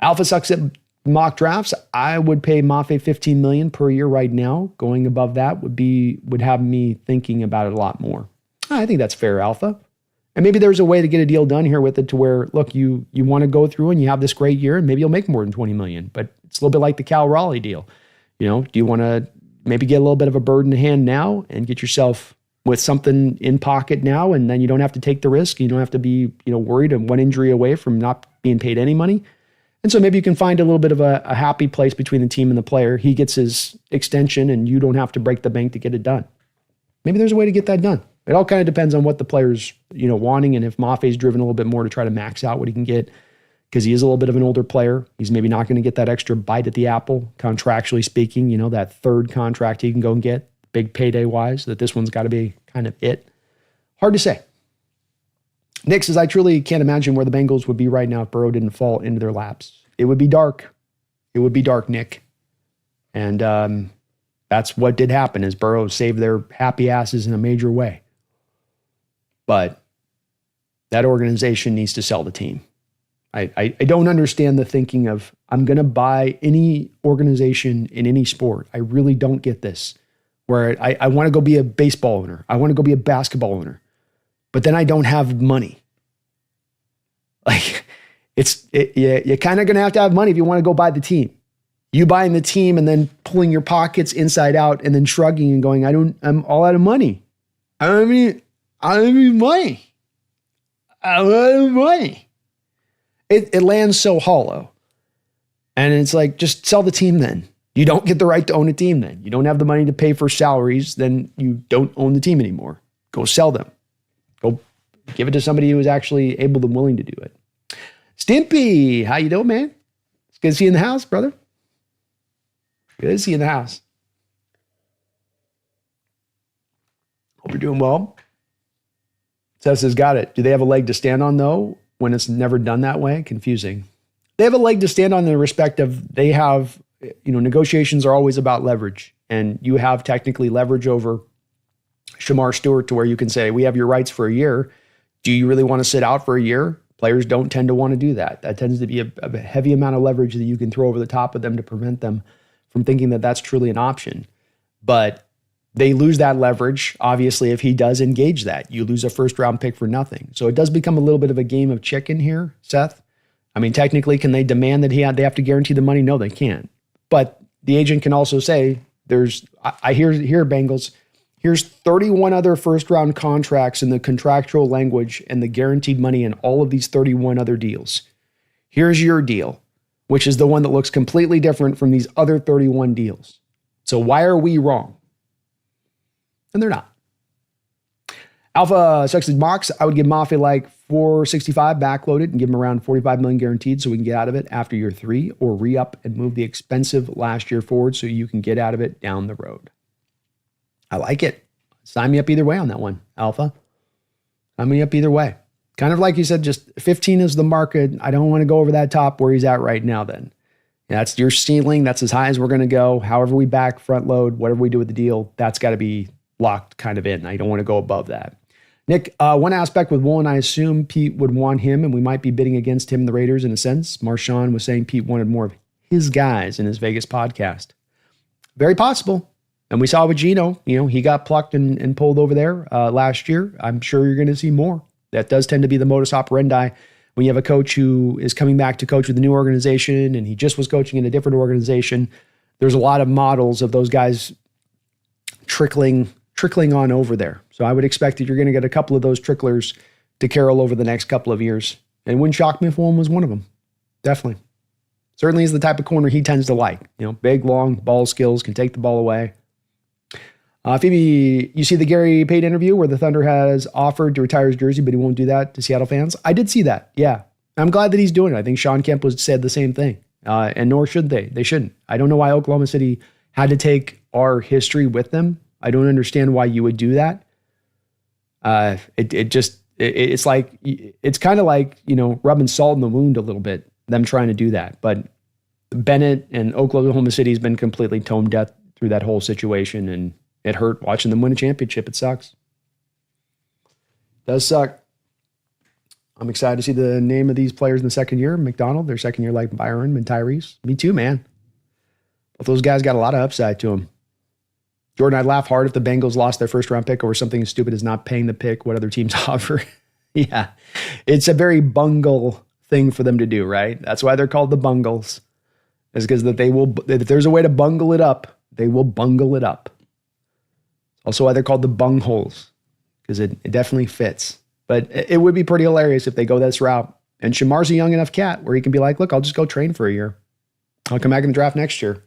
Alpha sucks at mock drafts. I would pay Mafe $15 million per year right now. Going above that would have me thinking about it a lot more. I think that's fair, Alpha. And maybe there's a way to get a deal done here with it to where, look, you want to go through and you have this great year and maybe you'll make more than $20 million. But it's a little bit like the Cal Raleigh deal. Do you want to maybe get a little bit of a bird in the hand now and get yourself with something in pocket now, and then you don't have to take the risk. You don't have to be, worried and one injury away from not being paid any money. And so maybe you can find a little bit of a happy place between the team and the player. He gets his extension and you don't have to break the bank to get it done. Maybe there's a way to get that done. It all kind of depends on what the player's, wanting, and if Mafe's driven a little bit more to try to max out what he can get, because he is a little bit of an older player. He's maybe not going to get that extra bite at the apple, contractually speaking, that third contract he can go and get, big payday wise, that this one's got to be kind of it. Hard to say. Nick says, I truly can't imagine where the Bengals would be right now if Burrow didn't fall into their laps. It would be dark. It would be dark, Nick. And that's what did happen, is Burrow saved their happy asses in a major way. But that organization needs to sell the team. I don't understand the thinking of, I'm going to buy any organization in any sport. I really don't get this. Where I want to go be a baseball owner. I want to go be a basketball owner. But then I don't have money. Like, you're kind of going to have money if you want to go buy the team. You buying the team and then pulling your pockets inside out and then shrugging and going, I'm all out of money. I don't have any money. I don't have money. It lands so hollow. And it's like, just sell the team then. You don't get the right to own a team then. You don't have the money to pay for salaries, then you don't own the team anymore. Go sell them. Go give it to somebody who is actually able and willing to do it. Stimpy, how you doing, man? It's good to see you in the house, brother. Good to see you in the house. Hope you're doing well. Seth says, got it. Do they have a leg to stand on, though, when it's never done that way? Confusing. They have a leg to stand on in the respect of they have, negotiations are always about leverage. And you have technically leverage over Shamar Stewart to where you can say, we have your rights for a year. Do you really want to sit out for a year? Players don't tend to want to do that. That tends to be a heavy amount of leverage that you can throw over the top of them to prevent them from thinking that that's truly an option. But they lose that leverage, obviously, if he does engage that. You lose a first-round pick for nothing. So it does become a little bit of a game of chicken here, Seth. I mean, technically, can they demand that they have to guarantee the money? No, they can't. But the agent can also say, I hear Bengals, here's 31 other first-round contracts in the contractual language and the guaranteed money in all of these 31 other deals. Here's your deal, which is the one that looks completely different from these other 31 deals. So why are we wrong? And they're not. Alpha Sexted Mox, I would give Mafe like 465 backloaded and give him around 45 million guaranteed so we can get out of it after year 3, or re-up and move the expensive last year forward so you can get out of it down the road. I like it. Sign me up either way on that one, Alpha. Sign me up either way. Kind of like you said, just 15 is the market. I don't want to go over that top where he's at right now then. That's your ceiling. That's as high as we're going to go. However we back, front load, whatever we do with the deal, that's got to be locked kind of in. I don't want to go above that. Nick, one aspect with Woolen, I assume Pete would want him, and we might be bidding against him, the Raiders, in a sense. Marshawn was saying Pete wanted more of his guys in his Vegas podcast. Very possible. And we saw with Geno, he got plucked and pulled over there last year. I'm sure you're going to see more. That does tend to be the modus operandi when you have a coach who is coming back to coach with a new organization and he just was coaching in a different organization. There's a lot of models of those guys trickling on over there. So I would expect that you're going to get a couple of those tricklers to carol over the next couple of years. And it wouldn't shock me if one was one of them. Definitely. Certainly is the type of corner he tends to like. Big, long, ball skills, can take the ball away. Phoebe, you see the Gary Payton interview where the Thunder has offered to retire his jersey, but he won't do that to Seattle fans? I did see that, yeah. I'm glad that he's doing it. I think Sean Kemp said the same thing, and nor should they. They shouldn't. I don't know why Oklahoma City had to take our history with them. I don't understand why you would do that. It's like, it's kind of like, rubbing salt in the wound a little bit, them trying to do that. But Bennett and Oklahoma City has been completely tone deaf through that whole situation, and it hurt watching them win a championship. It sucks. It does suck. I'm excited to see the name of these players in the second year. McDonald, their second year, like Byron and Tyrese. Me too, man. Both those guys got a lot of upside to them. Jordan, I'd laugh hard if the Bengals lost their first round pick over something as stupid as not paying the pick what other teams offer. Yeah. It's a very bungle thing for them to do, right? That's why they're called the bungles. Is because that they will, if there's a way to bungle it up, They will bungle it up. Also why they're called the bung holes, because it definitely fits. But it would be pretty hilarious if they go this route. And Shamar's a young enough cat where he can be like, look, I'll just go train for a year. I'll come back in the draft next year.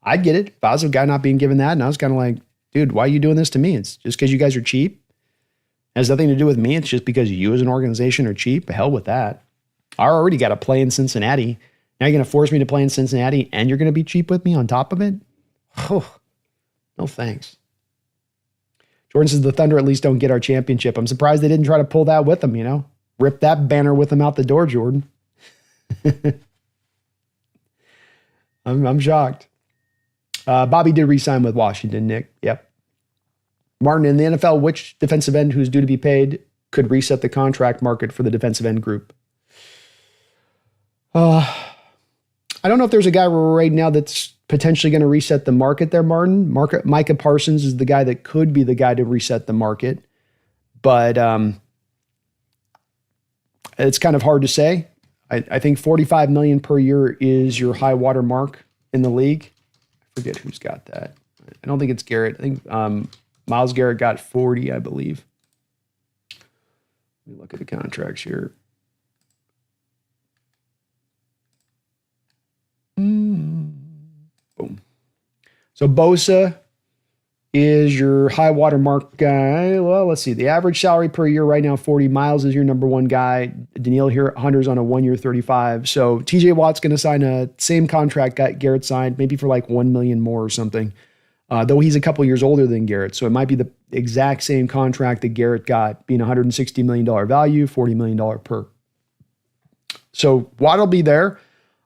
I'd get it if I was a guy not being given that. And I was kind of like, dude, why are you doing this to me? It's just because you guys are cheap. It has nothing to do with me. It's just because you as an organization are cheap. Hell with that. I already got to play in Cincinnati. Now you're going to force me to play in Cincinnati and you're going to be cheap with me on top of it? Oh, no thanks. Jordan says the Thunder at least don't get our championship. I'm surprised they didn't try to pull that with them, you know? Rip that banner with them out the door, Jordan. I'm shocked. Bobby did re-sign with Washington, Nick. Yep. Martin, in the NFL, which defensive end who's due to be paid could reset the contract market for the defensive end group? I don't know if there's a guy right now that's potentially going to reset the market there, Martin. Micah Parsons is the guy that could be the guy to reset the market. But it's kind of hard to say. I think $45 million per year is your high water mark in the league. I forget who's got that. I don't think it's Garrett. I think Myles Garrett got 40, I believe. Let me look at the contracts here. Boom. So Bosa is your high water mark guy. Well, let's see. The average salary per year right now, 40. Miles is your number one guy. Danielle Hunter's on a 1 year, 35. So TJ Watt's going to sign a same contract Garrett signed, maybe for like $1 million more or something. Though he's a couple years older than Garrett. So it might be the exact same contract that Garrett got, being $160 million value, $40 million per. So Watt will be there.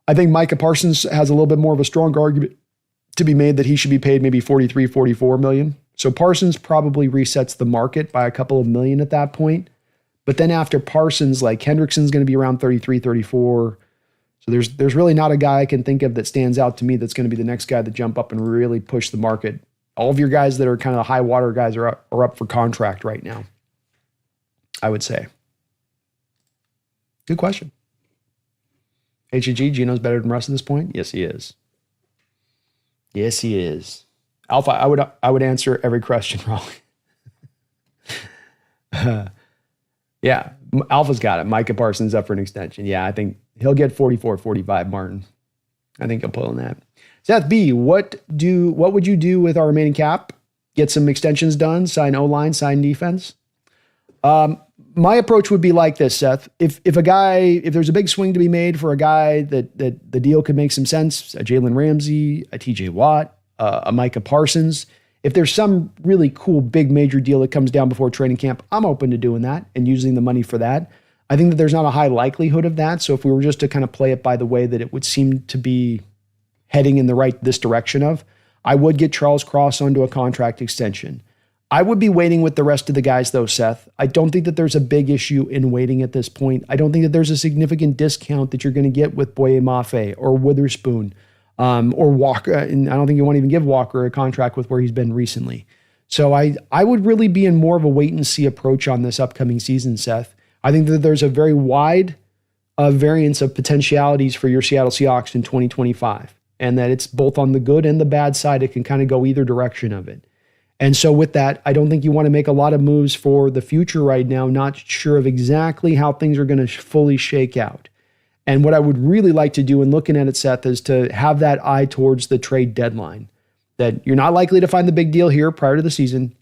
I think Micah Parsons has a little bit more of a stronger argument to be made that he should be paid maybe 43, 44 million. So Parsons probably resets the market by a couple of million at that point. But then after Parsons, like Hendrickson's going to be around 33, 34. So there's really not a guy I can think of that stands out to me that's going to be the next guy to jump up and really push the market. All of your guys that are kind of the high water guys are up for contract right now, I would say. Good question. HG, Gino's better than Russ at this point? Yes, he is. Yes, he is. Alpha, I would answer every question wrong. Yeah, Alpha's got it. Micah Parsons up for an extension. Yeah, I think he'll get 44, 45, Martin. I think he'll pull in that. Seth B, what would you do with our remaining cap? Get some extensions done, sign O-line, sign defense? My approach would be like this, Seth. If there's a big swing to be made for a guy that the deal could make some sense, a Jalen Ramsey, a TJ Watt, a Micah Parsons, if there's some really cool big major deal that comes down before training camp, I'm open to doing that and using the money for that. I think that there's not a high likelihood of that. So if we were just to kind of play it by the way that it would seem to be heading in this direction of, I would get Charles Cross onto a contract extension. I would be waiting with the rest of the guys, though, Seth. I don't think that there's a big issue in waiting at this point. I don't think that there's a significant discount that you're going to get with Boye Mafe or Witherspoon or Walker. And I don't think you want to even give Walker a contract with where he's been recently. So I would really be in more of a wait-and-see approach on this upcoming season, Seth. I think that there's a very wide variance of potentialities for your Seattle Seahawks in 2025, and that it's both on the good and the bad side. It can kind of go either direction of it. And so with that, I don't think you want to make a lot of moves for the future right now, not sure of exactly how things are going to fully shake out. And what I would really like to do in looking at it, Seth, is to have that eye towards the trade deadline, that you're not likely to find the big deal here prior to the season.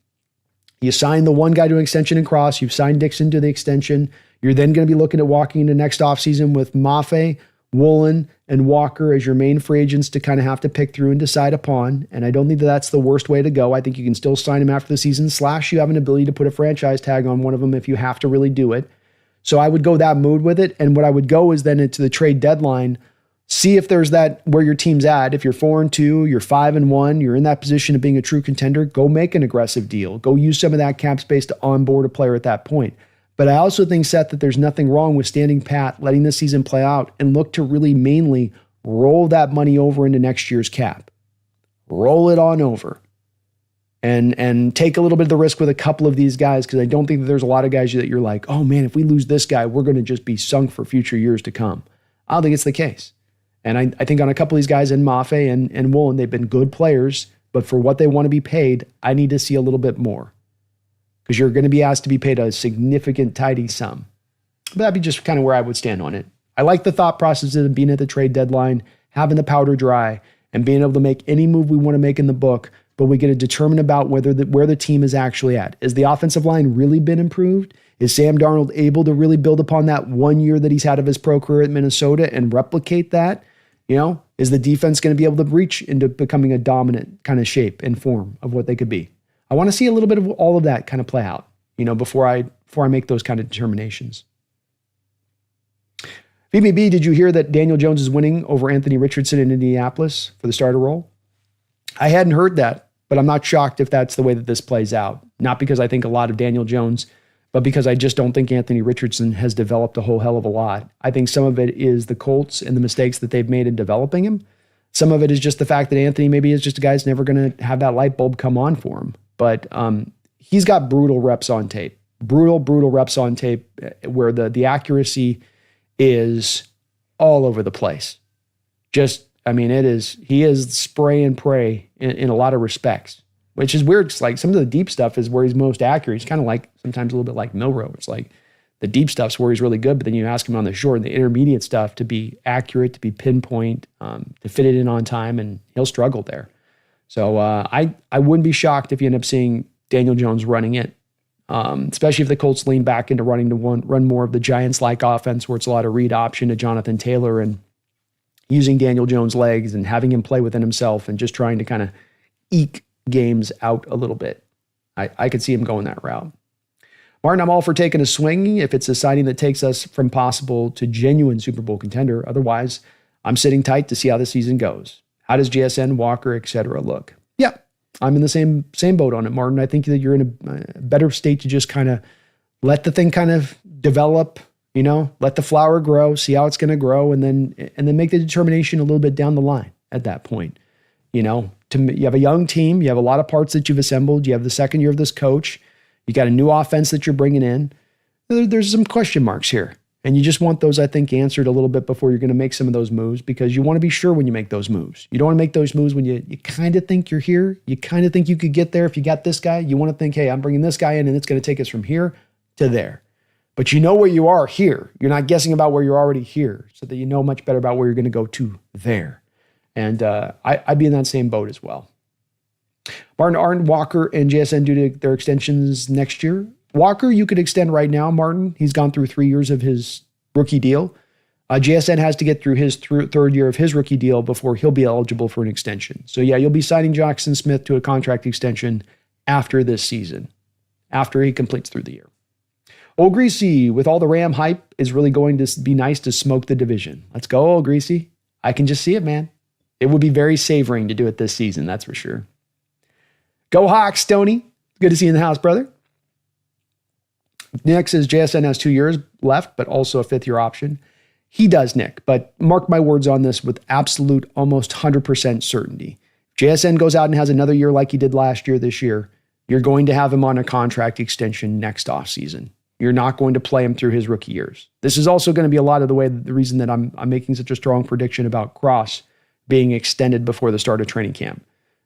You sign the one guy to an extension in Cross. You've signed Dixon to the extension. You're then going to be looking at walking into next offseason with Mafe, Woolen, and Walker as your main free agents to kind of have to pick through and decide upon. And I don't think that that's the worst way to go. I think you can still sign him after the season, / you have an ability to put a franchise tag on one of them if you have to really do it. So I would go that mood with it. And what I would go is then into the trade deadline, see if there's that where your team's at. If you're 4-2, you're 5-1, you're in that position of being a true contender, go make an aggressive deal. Go use some of that cap space to onboard a player at that point. But I also think, Seth, that there's nothing wrong with standing pat, letting the season play out, and look to really mainly roll that money over into next year's cap. Roll it on over. And take a little bit of the risk with a couple of these guys, because I don't think that there's a lot of guys that you're like, oh man, if we lose this guy, we're going to just be sunk for future years to come. I don't think it's the case. And I think on a couple of these guys in Mafe and Woolen, they've been good players, but for what they want to be paid, I need to see a little bit more. Because you're going to be asked to be paid a significant, tidy sum. But that'd be just kind of where I would stand on it. I like the thought process of being at the trade deadline, having the powder dry, and being able to make any move we want to make in the book, but we get to determine about where the team is actually at. Has the offensive line really been improved? Is Sam Darnold able to really build upon that 1 year that he's had of his pro career at Minnesota and replicate that? Is the defense going to be able to reach into becoming a dominant kind of shape and form of what they could be? I want to see a little bit of all of that kind of play out, before I make those kind of determinations. BBB, did you hear that Daniel Jones is winning over Anthony Richardson in Indianapolis for the starter role? I hadn't heard that, but I'm not shocked if that's the way that this plays out. Not because I think a lot of Daniel Jones, but because I just don't think Anthony Richardson has developed a whole hell of a lot. I think some of it is the Colts and the mistakes that they've made in developing him. Some of it is just the fact that Anthony maybe is just a guy that's never going to have that light bulb come on for him. But he's got brutal reps on tape. Brutal reps on tape where the accuracy is all over the place. He is spray and pray in a lot of respects, which is weird. It's like some of the deep stuff is where he's most accurate. He's kind of like sometimes a little bit like Milroe. It's like the deep stuff's where he's really good, but then you ask him on the short and the intermediate stuff to be accurate, to be pinpoint, to fit it in on time, and he'll struggle there. So I wouldn't be shocked if you end up seeing Daniel Jones running it, especially if the Colts lean back into run more of the Giants-like offense where it's a lot of read option to Jonathan Taylor and using Daniel Jones' legs and having him play within himself and just trying to kind of eke games out a little bit. I could see him going that route. Martin, I'm all for taking a swing if it's a signing that takes us from possible to genuine Super Bowl contender. Otherwise, I'm sitting tight to see how the season goes. How does JSN, Walker, et cetera look? Yeah, I'm in the same boat on it, Martin. I think that you're in a better state to just kind of let the thing kind of develop, let the flower grow, see how it's going to grow, and then make the determination a little bit down the line at that point. You have a young team, you have a lot of parts that you've assembled, you have the second year of this coach, you got a new offense that you're bringing in. There's some question marks here. And you just want those, I think, answered a little bit before you're going to make some of those moves, because you want to be sure when you make those moves. You don't want to make those moves when you kind of think you're here. You kind of think you could get there if you got this guy. You want to think, hey, I'm bringing this guy in and it's going to take us from here to there. But you know where you are here. You're not guessing about where you're already here, so that you know much better about where you're going to go to there. And I'd be in that same boat as well. Martin, aren't Walker and JSN due to their extensions next year? Walker, you could extend right now, Martin. He's gone through 3 years of his rookie deal. JSN has to get through his third year of his rookie deal before he'll be eligible for an extension. So yeah, you'll be signing Jackson Smith to a contract extension after this season, after he completes through the year. Old Greasy, with all the Ram hype, is really going to be nice to smoke the division. Let's go, Old Greasy. I can just see it, man. It would be very savoring to do it this season, that's for sure. Go Hawks, Stoney. Good to see you in the house, brother. Nick says JSN has 2 years left, but also a 5th-year option. He does, Nick, but mark my words on this with absolute, almost 100% certainty. JSN goes out and has another year like he did last year, this year, you're going to have him on a contract extension next offseason. You're not going to play him through his rookie years. This is also going to be a lot of the reason that I'm making such a strong prediction about Cross being extended before the start of training camp.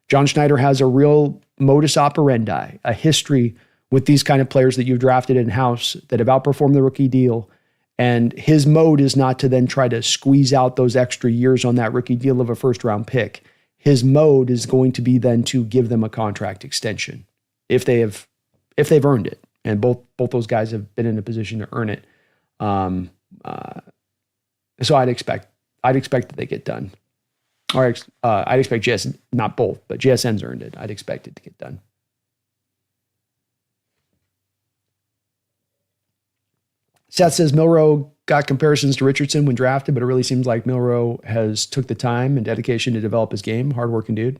John Schneider has a real modus operandi, a history with these kind of players that you've drafted in-house that have outperformed the rookie deal. And his mode is not to then try to squeeze out those extra years on that rookie deal of a first-round pick. His mode is going to be then to give them a contract extension if they've earned it. And both those guys have been in a position to earn it. So I'd expect that they get done. Or I'd expect JSN, not both, but JSN's earned it. I'd expect it to get done. Seth says Milroe got comparisons to Richardson when drafted, but it really seems like Milroe has took the time and dedication to develop his game. Hardworking dude.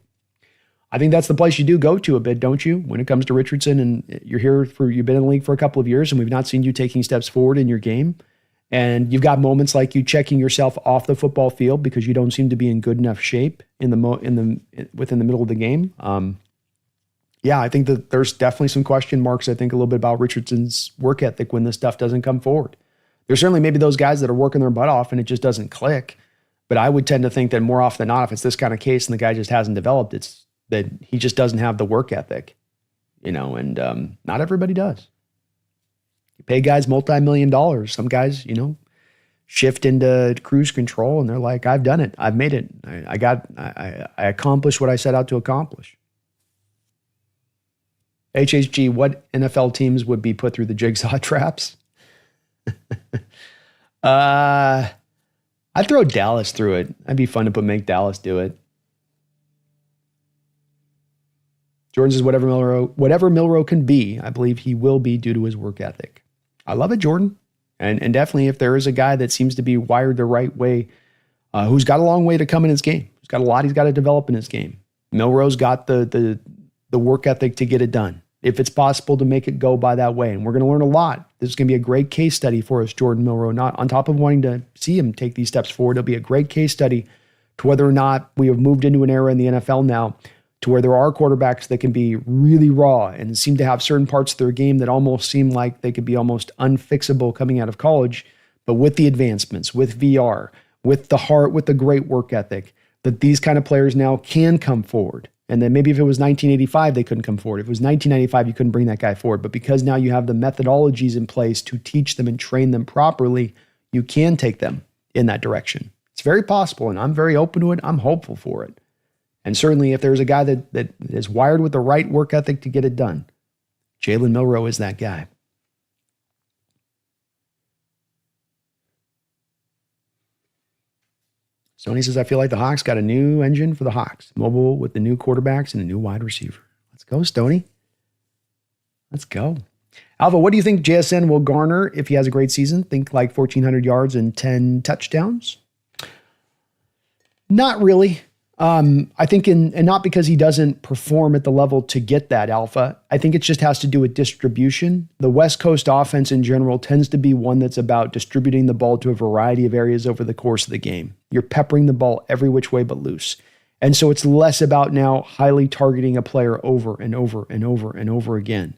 I think that's the place you do go to a bit, don't you? When it comes to Richardson, and you've been in the league for a couple of years and we've not seen you taking steps forward in your game. And you've got moments like you checking yourself off the football field because you don't seem to be in good enough shape within the middle of the game. Yeah, I think that there's definitely some question marks, I think, a little bit about Richardson's work ethic when this stuff doesn't come forward. There's certainly maybe those guys that are working their butt off and it just doesn't click. But I would tend to think that more often than not, if it's this kind of case and the guy just hasn't developed, it's that he just doesn't have the work ethic, and not everybody does. You pay guys multi-million-dollars. Some guys, shift into cruise control and they're like, I've done it. I've made it. I accomplished what I set out to accomplish. HHG, what NFL teams would be put through the jigsaw traps? I'd throw Dallas through it. That'd be fun to make Dallas do it. Jordan says, whatever Milroe can be, I believe he will be due to his work ethic. I love it, Jordan. And definitely if there is a guy that seems to be wired the right way, who's got a long way to come in his game, who's got a lot he's got to develop in his game. Milroe's got the work ethic to get it done, if it's possible to make it go by that way. And we're going to learn a lot. This is going to be a great case study for us, Jordan Milroe. Not on top of wanting to see him take these steps forward, it'll be a great case study to whether or not we have moved into an era in the NFL now to where there are quarterbacks that can be really raw and seem to have certain parts of their game that almost seem like they could be almost unfixable coming out of college. But with the advancements, with VR, with the heart, with the great work ethic, that these kind of players now can come forward. And then maybe if it was 1985, they couldn't come forward. If it was 1995, you couldn't bring that guy forward. But because now you have the methodologies in place to teach them and train them properly, you can take them in that direction. It's very possible, and I'm very open to it. I'm hopeful for it. And certainly if there's a guy that is wired with the right work ethic to get it done, Jalen Milroe is that guy. Stoney says, I feel like the Hawks got a new engine for the Hawks. Mobile with the new quarterbacks and a new wide receiver. Let's go, Stoney. Let's go. Alva, what do you think JSN will garner if he has a great season? Think like 1,400 yards and 10 touchdowns? Not really. I think and not because he doesn't perform at the level to get that, Alpha. I think it just has to do with distribution. The West Coast offense in general tends to be one that's about distributing the ball to a variety of areas over the course of the game. You're peppering the ball every which way but loose. And so it's less about now highly targeting a player over and over and over and over again.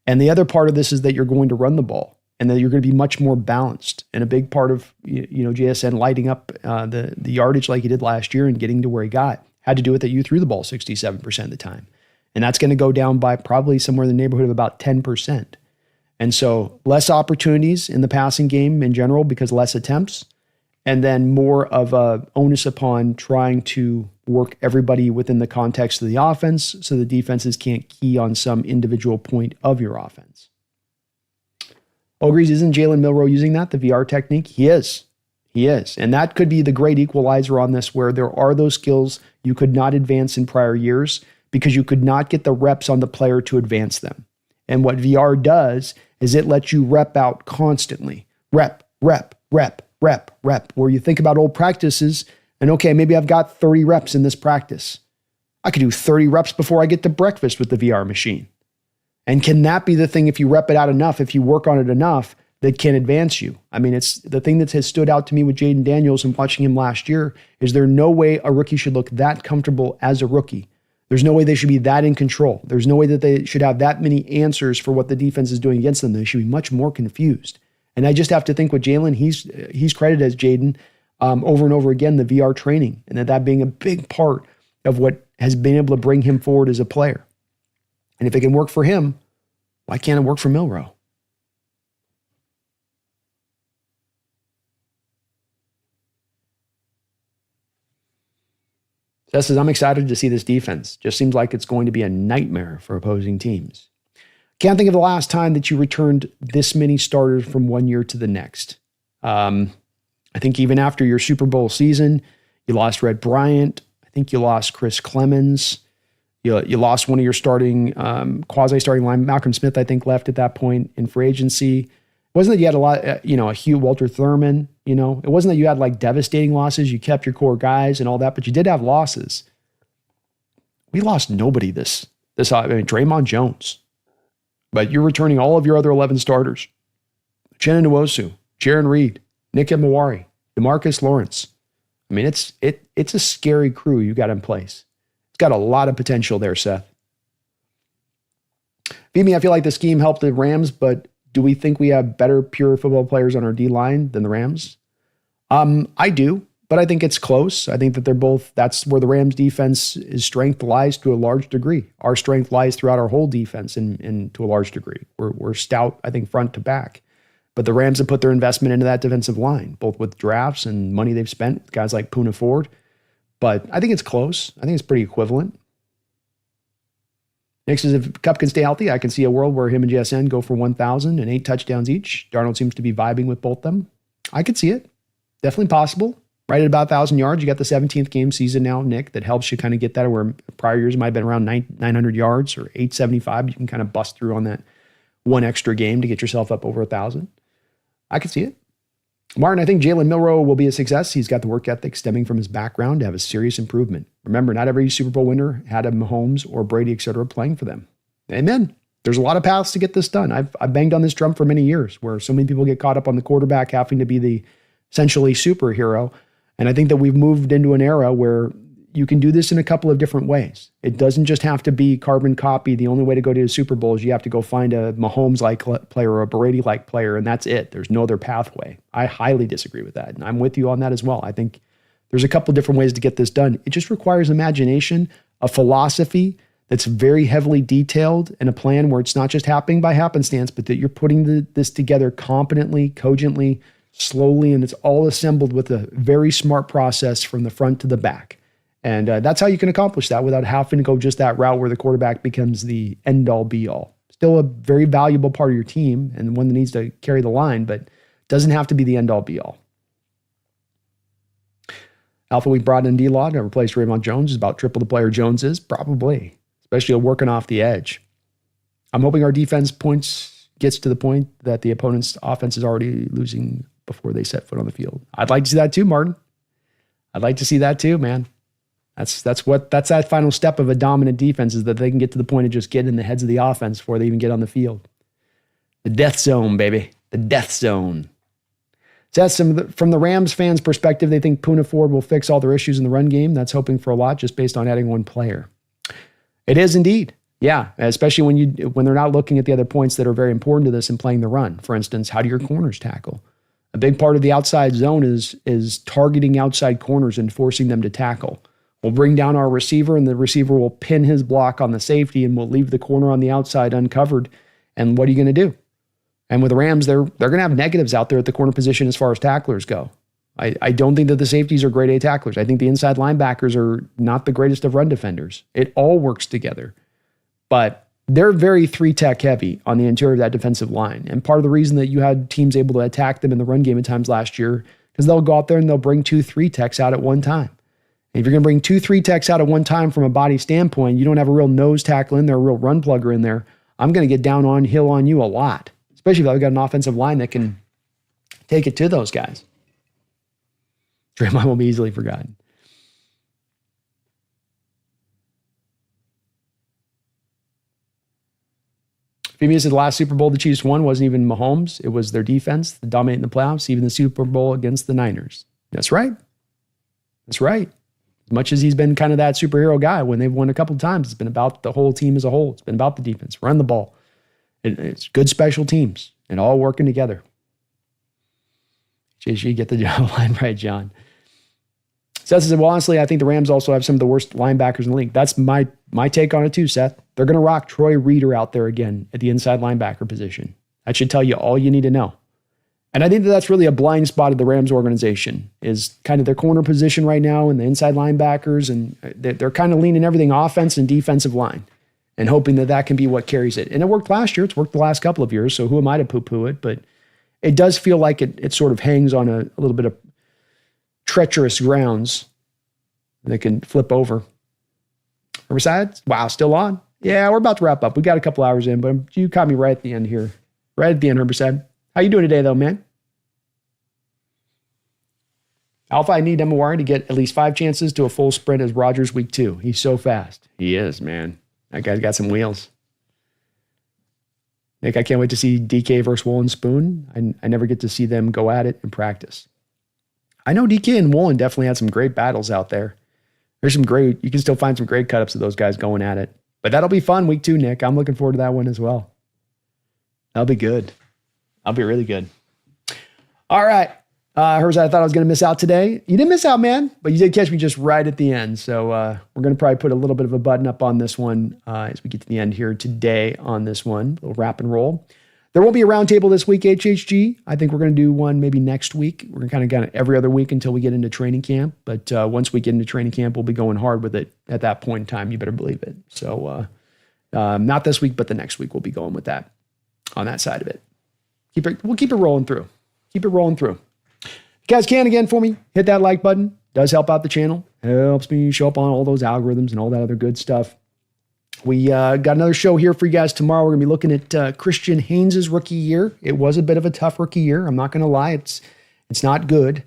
And the other part of this is that you're going to run the ball and that you're going to be much more balanced. And a big part of JSN lighting up the yardage like he did last year and getting to where he got had to do with that you threw the ball 67% of the time. And that's going to go down by probably somewhere in the neighborhood of about 10%. And so less opportunities in the passing game in general because less attempts, and then more of a onus upon trying to work everybody within the context of the offense so the defenses can't key on some individual point of your offense. Agrees, isn't Jalen Milroe using that, the VR technique? He is. He is. And that could be the great equalizer on this, where there are those skills you could not advance in prior years because you could not get the reps on the player to advance them. And what VR does is it lets you rep out constantly. Rep, rep, rep, rep, rep. Where you think about old practices and, okay, maybe I've got 30 reps in this practice. I could do 30 reps before I get to breakfast with the VR machine. And can that be the thing, if you rep it out enough, if you work on it enough, that can advance you? I mean, it's the thing that has stood out to me with Jaden Daniels and watching him last year is there no way a rookie should look that comfortable as a rookie. There's no way they should be that in control. There's no way that they should have that many answers for what the defense is doing against them. They should be much more confused. And I just have to think with Jalen, he's credited as Jaden over and over again, the VR training, and that being a big part of what has been able to bring him forward as a player. And if it can work for him, why can't it work for Milroe? Seth says, I'm excited to see this defense. Just seems like it's going to be a nightmare for opposing teams. Can't think of the last time that you returned this many starters from one year to the next. I think even after your Super Bowl season, you lost Red Bryant. I think you lost Chris Clemens. You lost one of your starting, quasi-starting line. Malcolm Smith, I think, left at that point in free agency. It wasn't that you had a lot, a Hugh Walter Thurman, it wasn't that you had like devastating losses. You kept your core guys and all that, but you did have losses. We lost nobody Draymond Jones, but you're returning all of your other 11 starters. Chenna Nwosu, Jaron Reed, Nick Emawari, DeMarcus Lawrence. I mean, it's a scary crew you got in place. It's got a lot of potential there, Seth. Beat I feel like the scheme helped the Rams, but do we think we have better pure football players on our D-line than the Rams? I do, but I think it's close. I think that that's where the Rams defense's strength lies to a large degree. Our strength lies throughout our whole defense and to a large degree. We're stout, I think, front to back. But the Rams have put their investment into that defensive line, both with drafts and money they've spent, guys like Poona Ford. But I think it's close. I think it's pretty equivalent. Next is if Kupp can stay healthy, I can see a world where him and JSN go for 1,000 and 8 touchdowns each. Darnold seems to be vibing with both them. I could see it. Definitely possible. Right at about 1,000 yards. You got the 17th game season now, Nick, that helps you kind of get that, where prior years might have been around 900 yards or 875. You can kind of bust through on that one extra game to get yourself up over 1,000. I could see it. Martin, I think Jalen Milroe will be a success. He's got the work ethic stemming from his background to have a serious improvement. Remember, not every Super Bowl winner had a Mahomes or Brady, et cetera, playing for them. Amen. There's a lot of paths to get this done. I've banged on this drum for many years, where so many people get caught up on the quarterback having to be the essentially superhero. And I think that we've moved into an era where you can do this in a couple of different ways. It doesn't just have to be carbon copy. The only way to go to the Super Bowl is you have to go find a Mahomes-like player or a Brady-like player, and that's it. There's no other pathway. I highly disagree with that, and I'm with you on that as well. I think there's a couple different ways to get this done. It just requires imagination, a philosophy that's very heavily detailed, and a plan where it's not just happening by happenstance, but that you're putting this together competently, cogently, slowly, and it's all assembled with a very smart process from the front to the back. And that's how you can accomplish that without having to go just that route where the quarterback becomes the end-all, be-all. Still a very valuable part of your team and one that needs to carry the line, but doesn't have to be the end-all, be-all. Alpha, we brought in D-Law to replace Raymond Jones. Is about triple the player Jones is, probably, especially working off the edge. I'm hoping our defense gets to the point that the opponent's offense is already losing before they set foot on the field. I'd like to see that too, Martin. I'd like to see that too, man. That's that final step of a dominant defense, is that they can get to the point of just getting in the heads of the offense before they even get on the field. The death zone, baby. The death zone. So that's from the Rams fans' perspective, they think Poona Ford will fix all their issues in the run game. That's hoping for a lot just based on adding one player. It is indeed. Yeah, especially when they're not looking at the other points that are very important to this and playing the run. For instance, how do your corners tackle? A big part of the outside zone is targeting outside corners and forcing them to tackle. We'll bring down our receiver, and the receiver will pin his block on the safety, and we'll leave the corner on the outside uncovered. And what are you going to do? And with the Rams, they're going to have negatives out there at the corner position as far as tacklers go. I don't think that the safeties are grade A tacklers. I think the inside linebackers are not the greatest of run defenders. It all works together. But they're very 3-tech heavy on the interior of that defensive line. And part of the reason that you had teams able to attack them in the run game at times last year, because they'll go out there and they'll bring 2 3-techs out at one time. And if you're going to bring 2 3-techs out at one time from a body standpoint, you don't have a real nose tackle in there, a real run plugger in there, I'm going to get down on hill on you a lot, especially if I've got an offensive line that can take it to those guys. Draymond will be easily forgotten. Femi said the last Super Bowl the Chiefs won wasn't even Mahomes. It was their defense that dominated the playoffs, even the Super Bowl against the Niners. That's right. That's right. As much as he's been kind of that superhero guy when they've won a couple of times, it's been about the whole team as a whole. It's been about the defense, run the ball. It's good special teams and all working together. JG, get the line right, John. Seth said, well, honestly, I think the Rams also have some of the worst linebackers in the league. That's my take on it too, Seth. They're going to rock Troy Reader out there again at the inside linebacker position. That should tell you all you need to know. And I think that that's really a blind spot of the Rams organization, is kind of their corner position right now and the inside linebackers. And they're kind of leaning everything offense and defensive line and hoping that that can be what carries it. And it worked last year. It's worked the last couple of years. So who am I to poo-poo it? But it does feel like it sort of hangs on a little bit of treacherous grounds that can flip over. Riverside? Wow, still on? Yeah, we're about to wrap up. We got a couple hours in, but you caught me right at the end here. Right at the end, Riverside. How you doing today, though, man? Alpha, I need Emma to get at least 5 chances to a full sprint as Rodgers week 2. He's so fast. He is, man. That guy's got some wheels. Nick, I can't wait to see DK versus Woolen Spoon. I never get to see them go at it in practice. I know DK and Woolen definitely had some great battles out there. There's some great, you can still find some great cut-ups of those guys going at it. But that'll be fun week 2, Nick. I'm looking forward to that one as well. That'll be good. That'll be really good. All right. Herbs, I thought I was going to miss out today. You didn't miss out, man, but you did catch me just right at the end. So we're going to probably put a little bit of a button up on this one as we get to the end here today on this one. We'll wrap and roll. There won't be a roundtable this week, HHG. I think we're going to do one maybe next week. We're going to kind of every other week until we get into training camp. But once we get into training camp, we'll be going hard with it at that point in time. You better believe it. So not this week, but the next week we'll be going with that on that side of it. We'll keep it rolling through. Keep it rolling through. If you guys can again for me, hit that like button. Does help out the channel. Helps me show up on all those algorithms and all that other good stuff. We got another show here for you guys tomorrow. We're going to be looking at Christian Haynes' rookie year. It was a bit of a tough rookie year. I'm not going to lie. It's not good.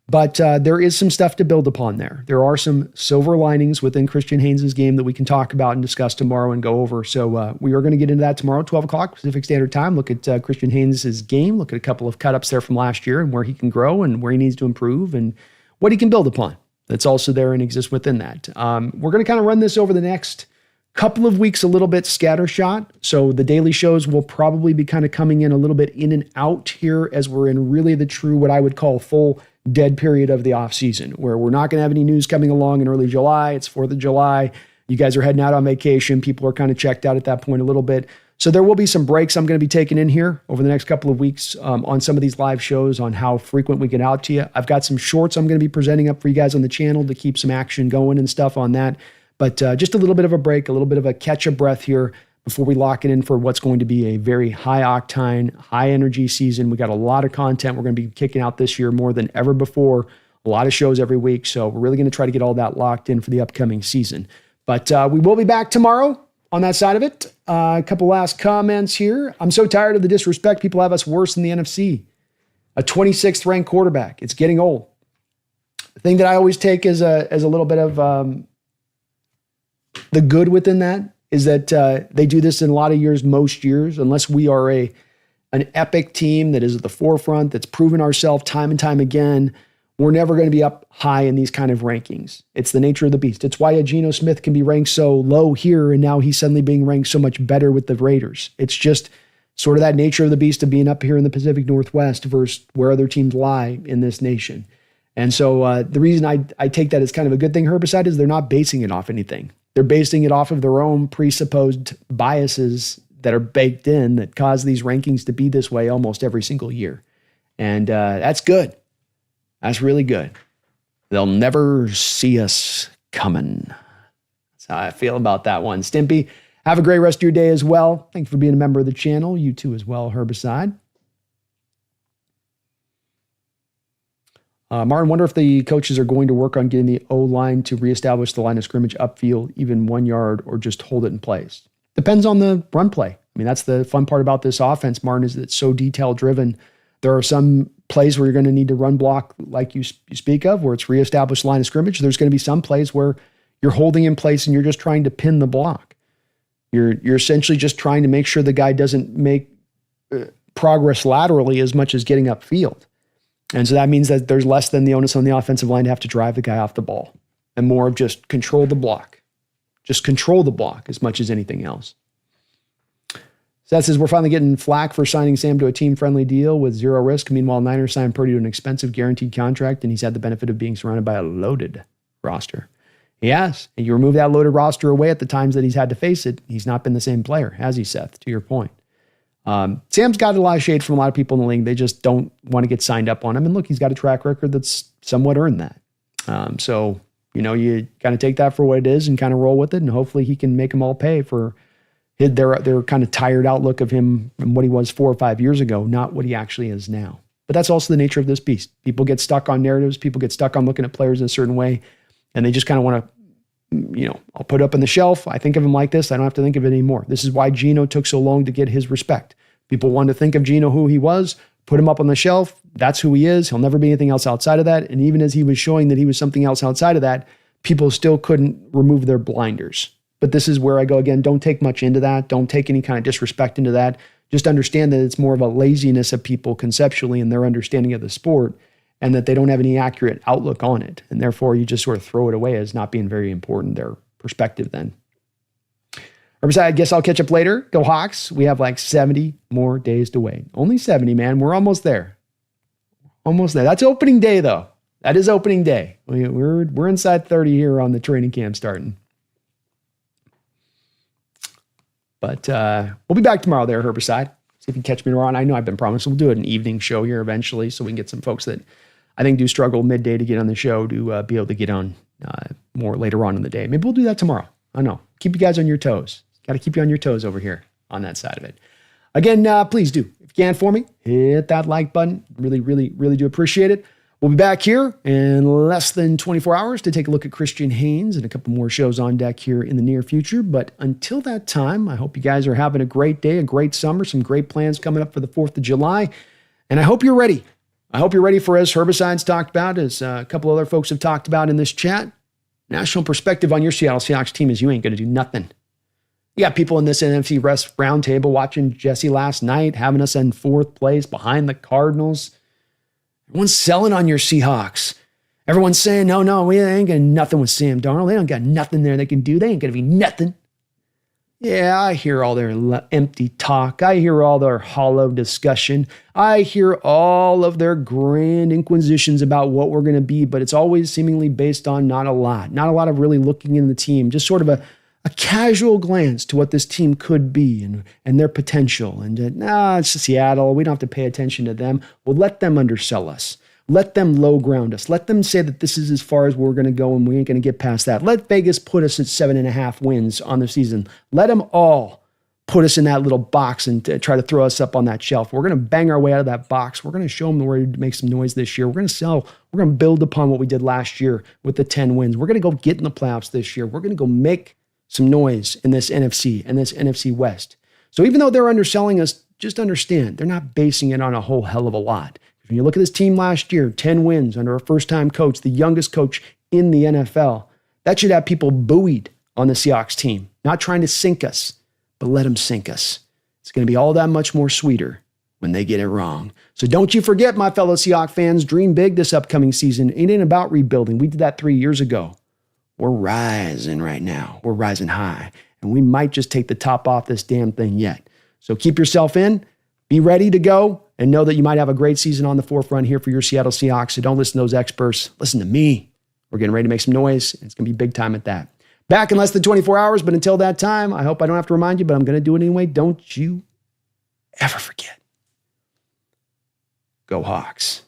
But there is some stuff to build upon there. There are some silver linings within Christian Haynes' game that we can talk about and discuss tomorrow and go over. So we are going to get into that tomorrow, 12 o'clock Pacific Standard Time. Look at Christian Haynes' game. Look at a couple of cut-ups there from last year and where he can grow and where he needs to improve and what he can build upon. That's also there and exists within that. We're going to kind of run this over the next couple of weeks a little bit scattershot. So the daily shows will probably be kind of coming in a little bit in and out here as we're in really the true, what I would call full dead period of the off season, where we're not going to have any news coming along in early July. It's 4th of July. You guys are heading out on vacation. People are kind of checked out at that point a little bit. So there will be some breaks I'm going to be taking in here over the next couple of weeks on some of these live shows on how frequent we get out to you. I've got some shorts I'm going to be presenting up for you guys on the channel to keep some action going and stuff on that. But just a little bit of a break, a little bit of a catch a breath here before we lock it in for what's going to be a very high octane, high energy season. We got a lot of content we're going to be kicking out this year more than ever before. A lot of shows every week. So we're really going to try to get all that locked in for the upcoming season. But we will be back tomorrow on that side of it. A couple last comments here. I'm so tired of the disrespect. People have us worse than the NFC. A 26th ranked quarterback. It's getting old. The thing that I always take as a little bit of the good within that is that they do this in a lot of years, most years, unless we are an epic team that is at the forefront, that's proven ourselves time and time again. We're never going to be up high in these kind of rankings. It's the nature of the beast. It's why a Geno Smith can be ranked so low here, and now he's suddenly being ranked so much better with the Raiders. It's just sort of that nature of the beast of being up here in the Pacific Northwest versus where other teams lie in this nation. And so the reason I take that as kind of a good thing, Herbicide, is they're not basing it off anything. They're basing it off of their own presupposed biases that are baked in that cause these rankings to be this way almost every single year. And that's good. That's really good. They'll never see us coming. That's how I feel about that one. Stimpy, have a great rest of your day as well. Thank you for being a member of the channel. You too as well, Herbicide. Martin, wonder if the coaches are going to work on getting the O-line to reestablish the line of scrimmage upfield, even 1 yard, or just hold it in place. Depends on the run play. I mean, that's the fun part about this offense, Martin, is that it's so detail-driven. There are some plays where you're going to need to run block like you speak of, where it's reestablished line of scrimmage. There's going to be some plays where you're holding in place and you're just trying to pin the block. You're essentially just trying to make sure the guy doesn't make progress laterally as much as getting upfield. And so that means that there's less than the onus on the offensive line to have to drive the guy off the ball and more of just control the block. Just control the block as much as anything else. So that says we're finally getting flack for signing Sam to a team-friendly deal with zero risk. Meanwhile, Niners signed Purdy to an expensive guaranteed contract, and he's had the benefit of being surrounded by a loaded roster. Yes, and you remove that loaded roster away at the times that he's had to face it, he's not been the same player, has he, Seth, to your point? Sam's got a lot of shade from a lot of people in the league. They just don't want to get signed up on him. And look, he's got a track record that's somewhat earned that. So, you kind of take that for what it is and kind of roll with it. And hopefully he can make them all pay for their kind of tired outlook of him from what he was 4 or 5 years ago, not what he actually is now. But that's also the nature of this beast. People get stuck on narratives. People get stuck on looking at players in a certain way. And they just kind of want to, I'll put up on the shelf. I think of him like this. I don't have to think of it anymore. This is why Geno took so long to get his respect. People wanted to think of Geno who he was, put him up on the shelf. That's who he is. He'll never be anything else outside of that. And even as he was showing that he was something else outside of that, people still couldn't remove their blinders. But this is where I go again. Don't take much into that. Don't take any kind of disrespect into that. Just understand that it's more of a laziness of people conceptually in their understanding of the sport, and that they don't have any accurate outlook on it. And therefore, you just sort of throw it away as not being very important, their perspective then. I guess I'll catch up later. Go Hawks. We have like 70 more days to wait. Only 70, man. We're almost there. Almost there. That's opening day, though. That is opening day. We're inside 30 here on the training camp starting. But we'll be back tomorrow there, Herbicide. See if you can catch me around. I know I've been promising we'll do an evening show here eventually so we can get some folks that I think do struggle midday to get on the show to be able to get on more later on in the day. Maybe we'll do that tomorrow. I don't know. Keep you guys on your toes. Got to keep you on your toes over here on that side of it. Again, please do, if you can for me, hit that like button. Really, really, really do appreciate it. We'll be back here in less than 24 hours to take a look at Christian Haynes and a couple more shows on deck here in the near future. But until that time, I hope you guys are having a great day, a great summer, some great plans coming up for the 4th of July. And I hope you're ready. I hope you're ready for, as Herbicide's talked about, as a couple other folks have talked about in this chat, national perspective on your Seattle Seahawks team is you ain't going to do nothing. You got people in this NFC West roundtable watching Jesse last night, having us in 4th place behind the Cardinals. Everyone's selling on your Seahawks. Everyone's saying, no, we ain't got nothing with Sam Darnold. They don't got nothing there they can do. They ain't going to be nothing. Yeah, I hear all their empty talk. I hear all their hollow discussion. I hear all of their grand inquisitions about what we're going to be, but it's always seemingly based on not a lot of really looking in the team, just sort of a casual glance to what this team could be and their potential. And it's Seattle. We don't have to pay attention to them. Well, let them undersell us. Let them low ground us. Let them say that this is as far as we're going to go and we ain't going to get past that. Let Vegas put us at 7.5 wins on the season. Let them all put us in that little box and try to throw us up on that shelf. We're going to bang our way out of that box. We're going to show them where to make some noise this year. We're going to sell. We're going to build upon what we did last year with the 10 wins. We're going to go get in the playoffs this year. We're going to go make some noise in this NFC and this NFC West. So even though they're underselling us, just understand they're not basing it on a whole hell of a lot. When you look at this team last year, 10 wins under a first-time coach, the youngest coach in the NFL, that should have people buoyed on the Seahawks team, not trying to sink us, but let them sink us. It's going to be all that much more sweeter when they get it wrong. So don't you forget, my fellow Seahawks fans, dream big this upcoming season. It ain't about rebuilding. We did that 3 years ago. We're rising right now. We're rising high. And we might just take the top off this damn thing yet. So keep yourself in, be ready to go, and know that you might have a great season on the forefront here for your Seattle Seahawks. So don't listen to those experts. Listen to me. We're getting ready to make some noise. It's going to be big time at that. Back in less than 24 hours, but until that time, I hope I don't have to remind you, but I'm going to do it anyway. Don't you ever forget. Go Hawks.